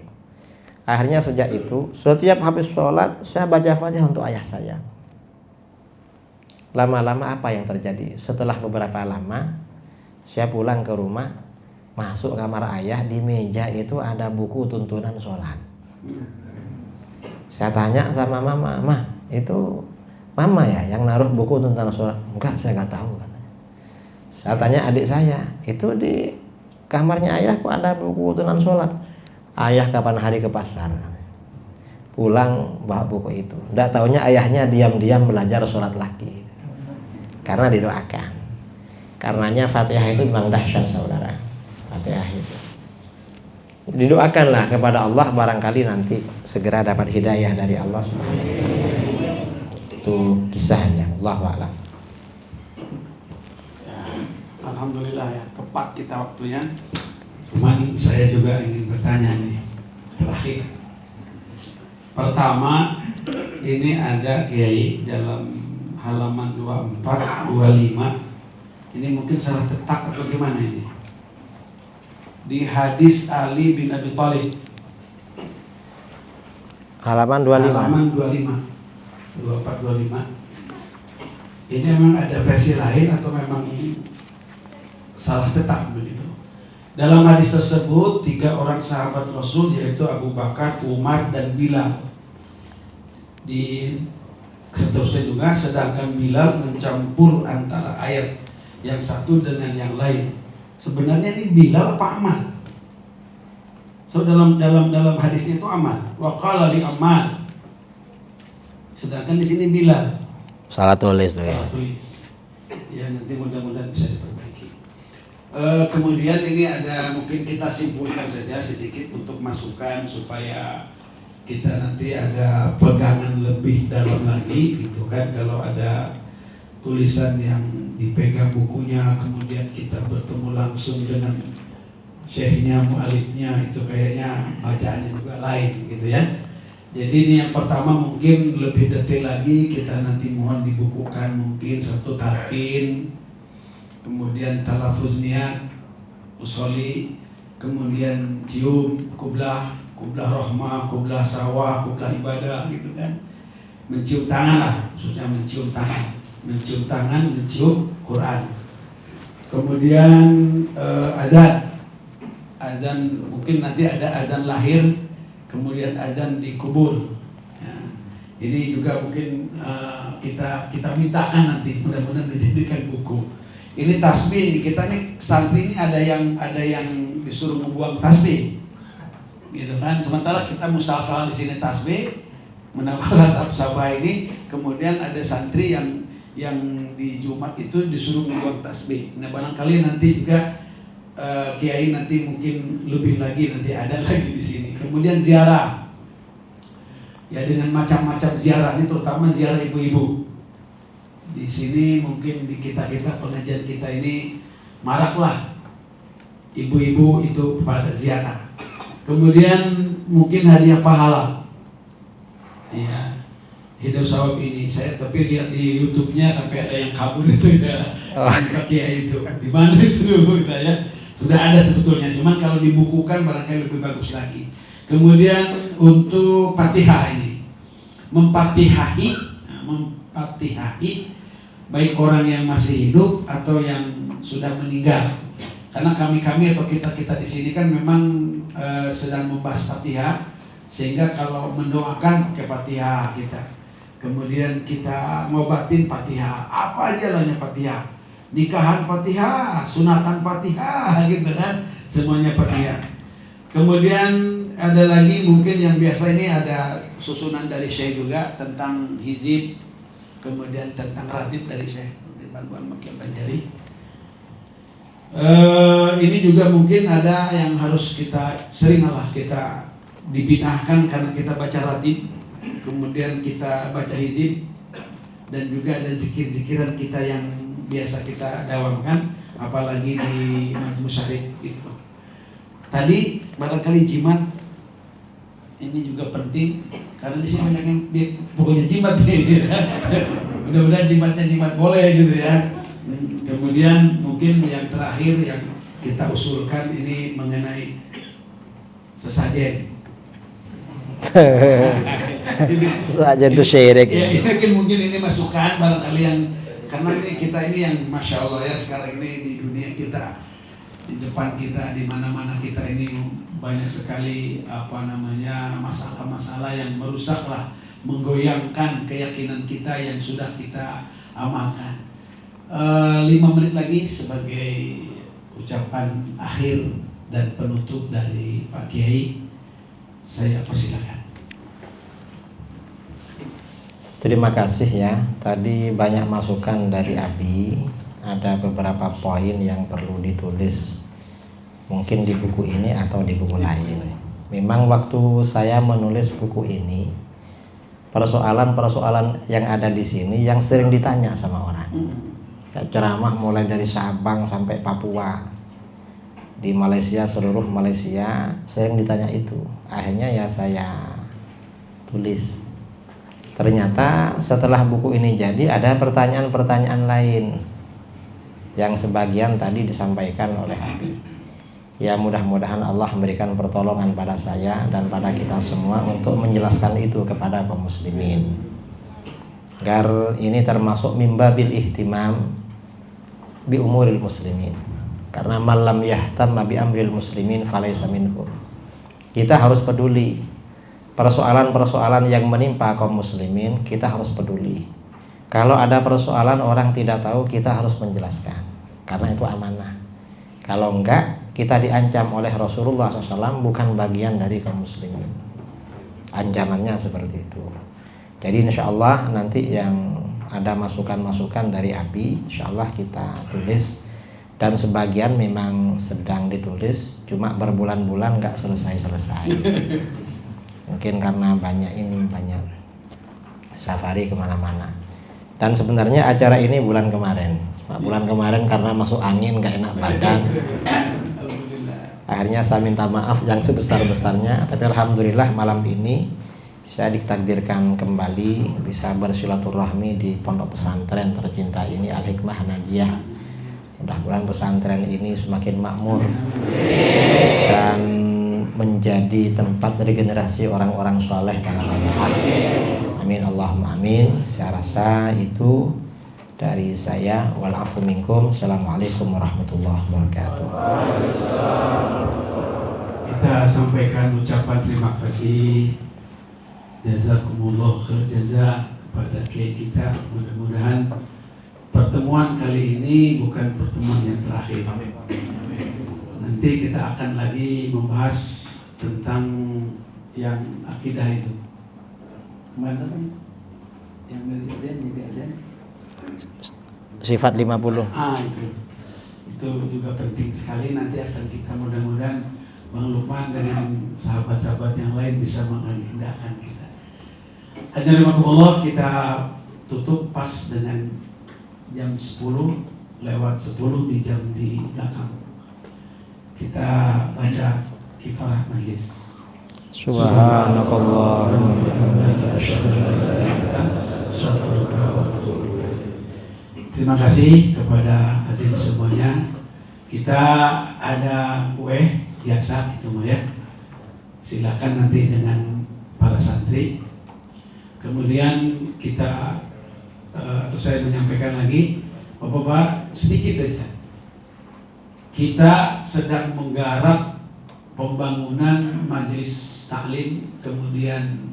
Akhirnya sejak itu setiap habis sholat saya baca Fatihah untuk ayah saya. Lama-lama apa yang terjadi? Setelah beberapa lama saya pulang ke rumah, masuk kamar ayah, di meja itu ada buku tuntunan sholat. Saya tanya sama mama, "Mah, itu mama ya yang naruh buku tuntunan sholat?" "Enggak, saya nggak tahu." Saya tanya adik saya, "Itu di kamarnya ayah kok ada buku tuntunan sholat?" "Ayah kapan hari ke pasar, pulang bawa buku itu." Nggak taunya ayahnya diam-diam belajar sholat lagi, karena didoakan. Karenanya Fatihah itu memang dahsyat saudara. Fatihah itu didoakanlah kepada Allah, barangkali nanti segera dapat hidayah dari Allah Subhanahu wa taala. Itu kisahnya, Allahu a'lam. Ya, alhamdulillah ya, tepat kita waktunya. Cuman saya juga ingin bertanya nih, terakhir. Pertama, ini ada Kiai dalam halaman 24, 25. Ini mungkin salah cetak atau gimana ini? Di hadis Ali bin Abi Thalib. Halaman 25. Halaman 25. 24, 25. Ini memang ada versi lain atau memang salah cetak begitu? Dalam hadis tersebut 3 orang sahabat Rasul, yaitu Abu Bakar, Umar, dan Bilal. Di seterusnya juga, sedangkan Bilal mencampur antara ayat yang satu dengan yang lain. Sebenarnya ini Bilal apa Ammar? So dalam hadisnya itu Ammar. Wa qala li Ammar. Sedangkan di sini Bilal. Salah tulis tuh ya. Salah tulis. Ya, nanti mudah-mudahan bisa diperbaiki. Kemudian ini ada, mungkin kita simpulkan saja sedikit untuk masukan supaya kita nanti ada pegangan lebih dalam lagi gitu kan. Kalau ada tulisan yang dipegang bukunya, kemudian kita bertemu langsung dengan syekhnya, mu'alifnya, itu kayaknya bacaannya juga lain gitu ya. Jadi ini yang pertama, mungkin lebih detail lagi kita nanti mohon dibukukan, mungkin satu talqin, kemudian talafuz niat, usoli, kemudian cium, kublah rahmah, kublah sawah, kublah ibadah gitu kan. Mencium tangan lah, maksudnya mencium tangan, mencium Quran. Kemudian azan mungkin nanti ada azan lahir, kemudian azan di kubur. Ya, ini juga mungkin kita mintakan nanti, mudah-mudahan dijadikan buku. Ini tasbih, kita nih santri ini ada yang disuruh membuang tasbih, gitu kan. Sementara kita musalsal di sini tasbih, menambah sabah ini, kemudian ada santri yang di Jumat itu disuruh membuang tasbih. Nah, barangkali nanti juga kiai nanti mungkin lebih lagi, nanti ada lagi di sini. Kemudian ziarah, ya dengan macam-macam ziarah, ini terutama ziarah ibu-ibu. Di sini mungkin di kita pengajian kita ini maraklah ibu-ibu itu pada ziarah. Kemudian mungkin hadiah pahala. Iya, Hidup Sawab ini saya tapi lihat di YouTube-nya sampai ada yang kabur itu ya. Pak Kiai itu di mana itu dulu kita ya. Sudah ada sebetulnya, cuman kalau dibukukan barangkali lebih bagus lagi. Kemudian untuk Fatihah ini, mempatihahi baik orang yang masih hidup atau yang sudah meninggal. Karena kami atau kita di sini kan memang sedang membahas Fatihah, sehingga kalau mendoakan pakai Fatihah kita. Kemudian kita ngobatin Fatihah, apa aja lahnya Fatihah. Nikahan Fatihah, sunatan Fatihah gitu kan, semuanya Fatihah. Kemudian ada lagi mungkin yang biasa ini ada susunan dari Syekh juga tentang hizib, kemudian tentang ratib dari Syekh Bantuan Makil Banjari. Ini juga mungkin ada yang harus kita seringlah kita dibinahkan karena kita baca ratib, kemudian kita baca hizib, dan juga ada zikir-zikiran kita yang biasa kita dawamkan, apalagi di Majmu Syarif gitu. Tadi barangkali jimat ini juga penting karena di sini banyak yang pokoknya jimat nih. Mudah-mudahan jimatnya jimat boleh gitu ya. Kemudian mungkin yang terakhir yang kita usulkan ini mengenai sesajen. Sesajen itu syirik. Ya, mungkin ini masukan barangkali yang karena ini kita ini yang masya Allah ya sekarang ini di dunia kita, di depan kita, di mana-mana kita ini banyak sekali masalah-masalah yang merusaklah, menggoyangkan keyakinan kita yang sudah kita amalkan. 5 menit lagi sebagai ucapan akhir dan penutup dari Pak Kiai, saya persilakan. Terima kasih ya. Tadi banyak masukan dari Abi. Ada beberapa poin yang perlu ditulis, mungkin di buku ini atau di buku lain. Memang waktu saya menulis buku ini, persoalan-persoalan yang ada di sini yang sering ditanya sama orang. Saya ceramah mulai dari Sabang sampai Papua, di Malaysia, seluruh Malaysia sering ditanya itu. Akhirnya ya saya tulis. Ternyata setelah buku ini jadi ada pertanyaan-pertanyaan lain yang sebagian tadi disampaikan oleh Abi. Ya mudah-mudahan Allah memberikan pertolongan pada saya dan pada kita semua untuk menjelaskan itu kepada kaum muslimin. Agar ini termasuk mimbabil ihtimam bi umuril muslimin. Karena malam yahtamma bi amril muslimin falaysa minhum. Kita harus peduli persoalan-persoalan yang menimpa kaum muslimin, kita harus peduli. Kalau ada persoalan orang tidak tahu, kita harus menjelaskan, karena itu amanah. Kalau enggak, kita diancam oleh Rasulullah SAW, bukan bagian dari kaum muslimin. Ancamannya seperti itu. Jadi insya Allah nanti yang ada masukan-masukan dari Abi, insya Allah kita tulis. Dan sebagian memang sedang ditulis, cuma berbulan-bulan enggak selesai-selesai. Mungkin karena banyak safari kemana-mana. Dan sebenarnya acara ini bulan kemarin karena masuk angin gak enak badan. Akhirnya saya minta maaf yang sebesar-besarnya. Tapi alhamdulillah malam ini saya ditakdirkan kembali bisa bersilaturahmi di pondok pesantren tercinta ini, Al Hikmah Najiyah. Mudah-mudahan pesantren ini semakin makmur dan menjadi tempat regenerasi orang-orang soleh dan solehah. Amin Allahumma amin. Saya rasa itu dari saya. Walafu minkum. Assalamualaikum warahmatullahi wabarakatuh. Kita sampaikan ucapan terima kasih, jazakumullah khair jaza kepada kiai kita. Mudah-mudahan pertemuan kali ini bukan pertemuan yang terakhir. Nanti kita akan lagi membahas tentang yang akidah itu. Mana yang dari azan jadi azan? Sifat 50. Itu juga penting sekali. Nanti akan kita mudah-mudahan Bang Lukman dengan sahabat-sahabat yang lain bisa mengagendakan kita. Hadirin kita tutup pas dengan jam 10 lewat 10 di jam di belakang. Kita baca kifarah majlis. Subhanakallahumma wa bihamdika asyhadu Terima kasih kepada hadirin semuanya. Kita ada kue biasa itu mah ya. Silakan nanti dengan para santri. Kemudian kita atau saya menyampaikan lagi, Bapak-bapak, sedikit saja. Kita sedang menggarap pembangunan majelis taklim, kemudian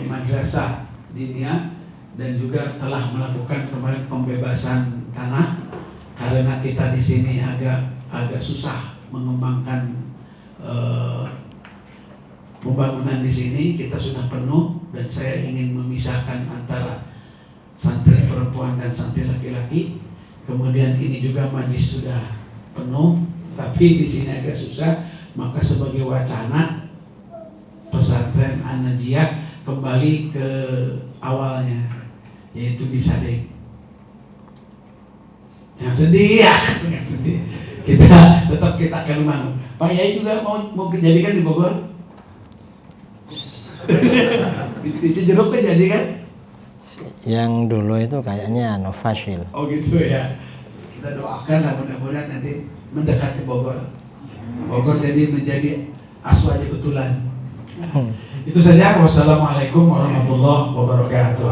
madrasah diniyah, dan juga telah melakukan kemarin pembebasan tanah karena kita di sini agak susah mengembangkan pembangunan di sini. Kita sudah penuh dan saya ingin memisahkan antara santri perempuan dan santri laki-laki. Kemudian ini juga majelis sudah penuh, tapi di sini agak susah. Maka sebagai wacana pesantren An-Najiyah kembali ke awalnya, yaitu di Sadek. Yang sedih ya, yang sedih. Kita tetap kita akan membangun. Pak Yai juga mau dijadikan di Bogor. Di Cijeruk kan jadi kan? Yang dulu itu kayaknya fasil. Oh gitu ya. Kita doakan lah mudah-mudahan nanti mendekat ke Bogor. Bogor jadi menjadi aswaja betulan. Itu saja. Wassalamualaikum warahmatullahi wabarakatuh.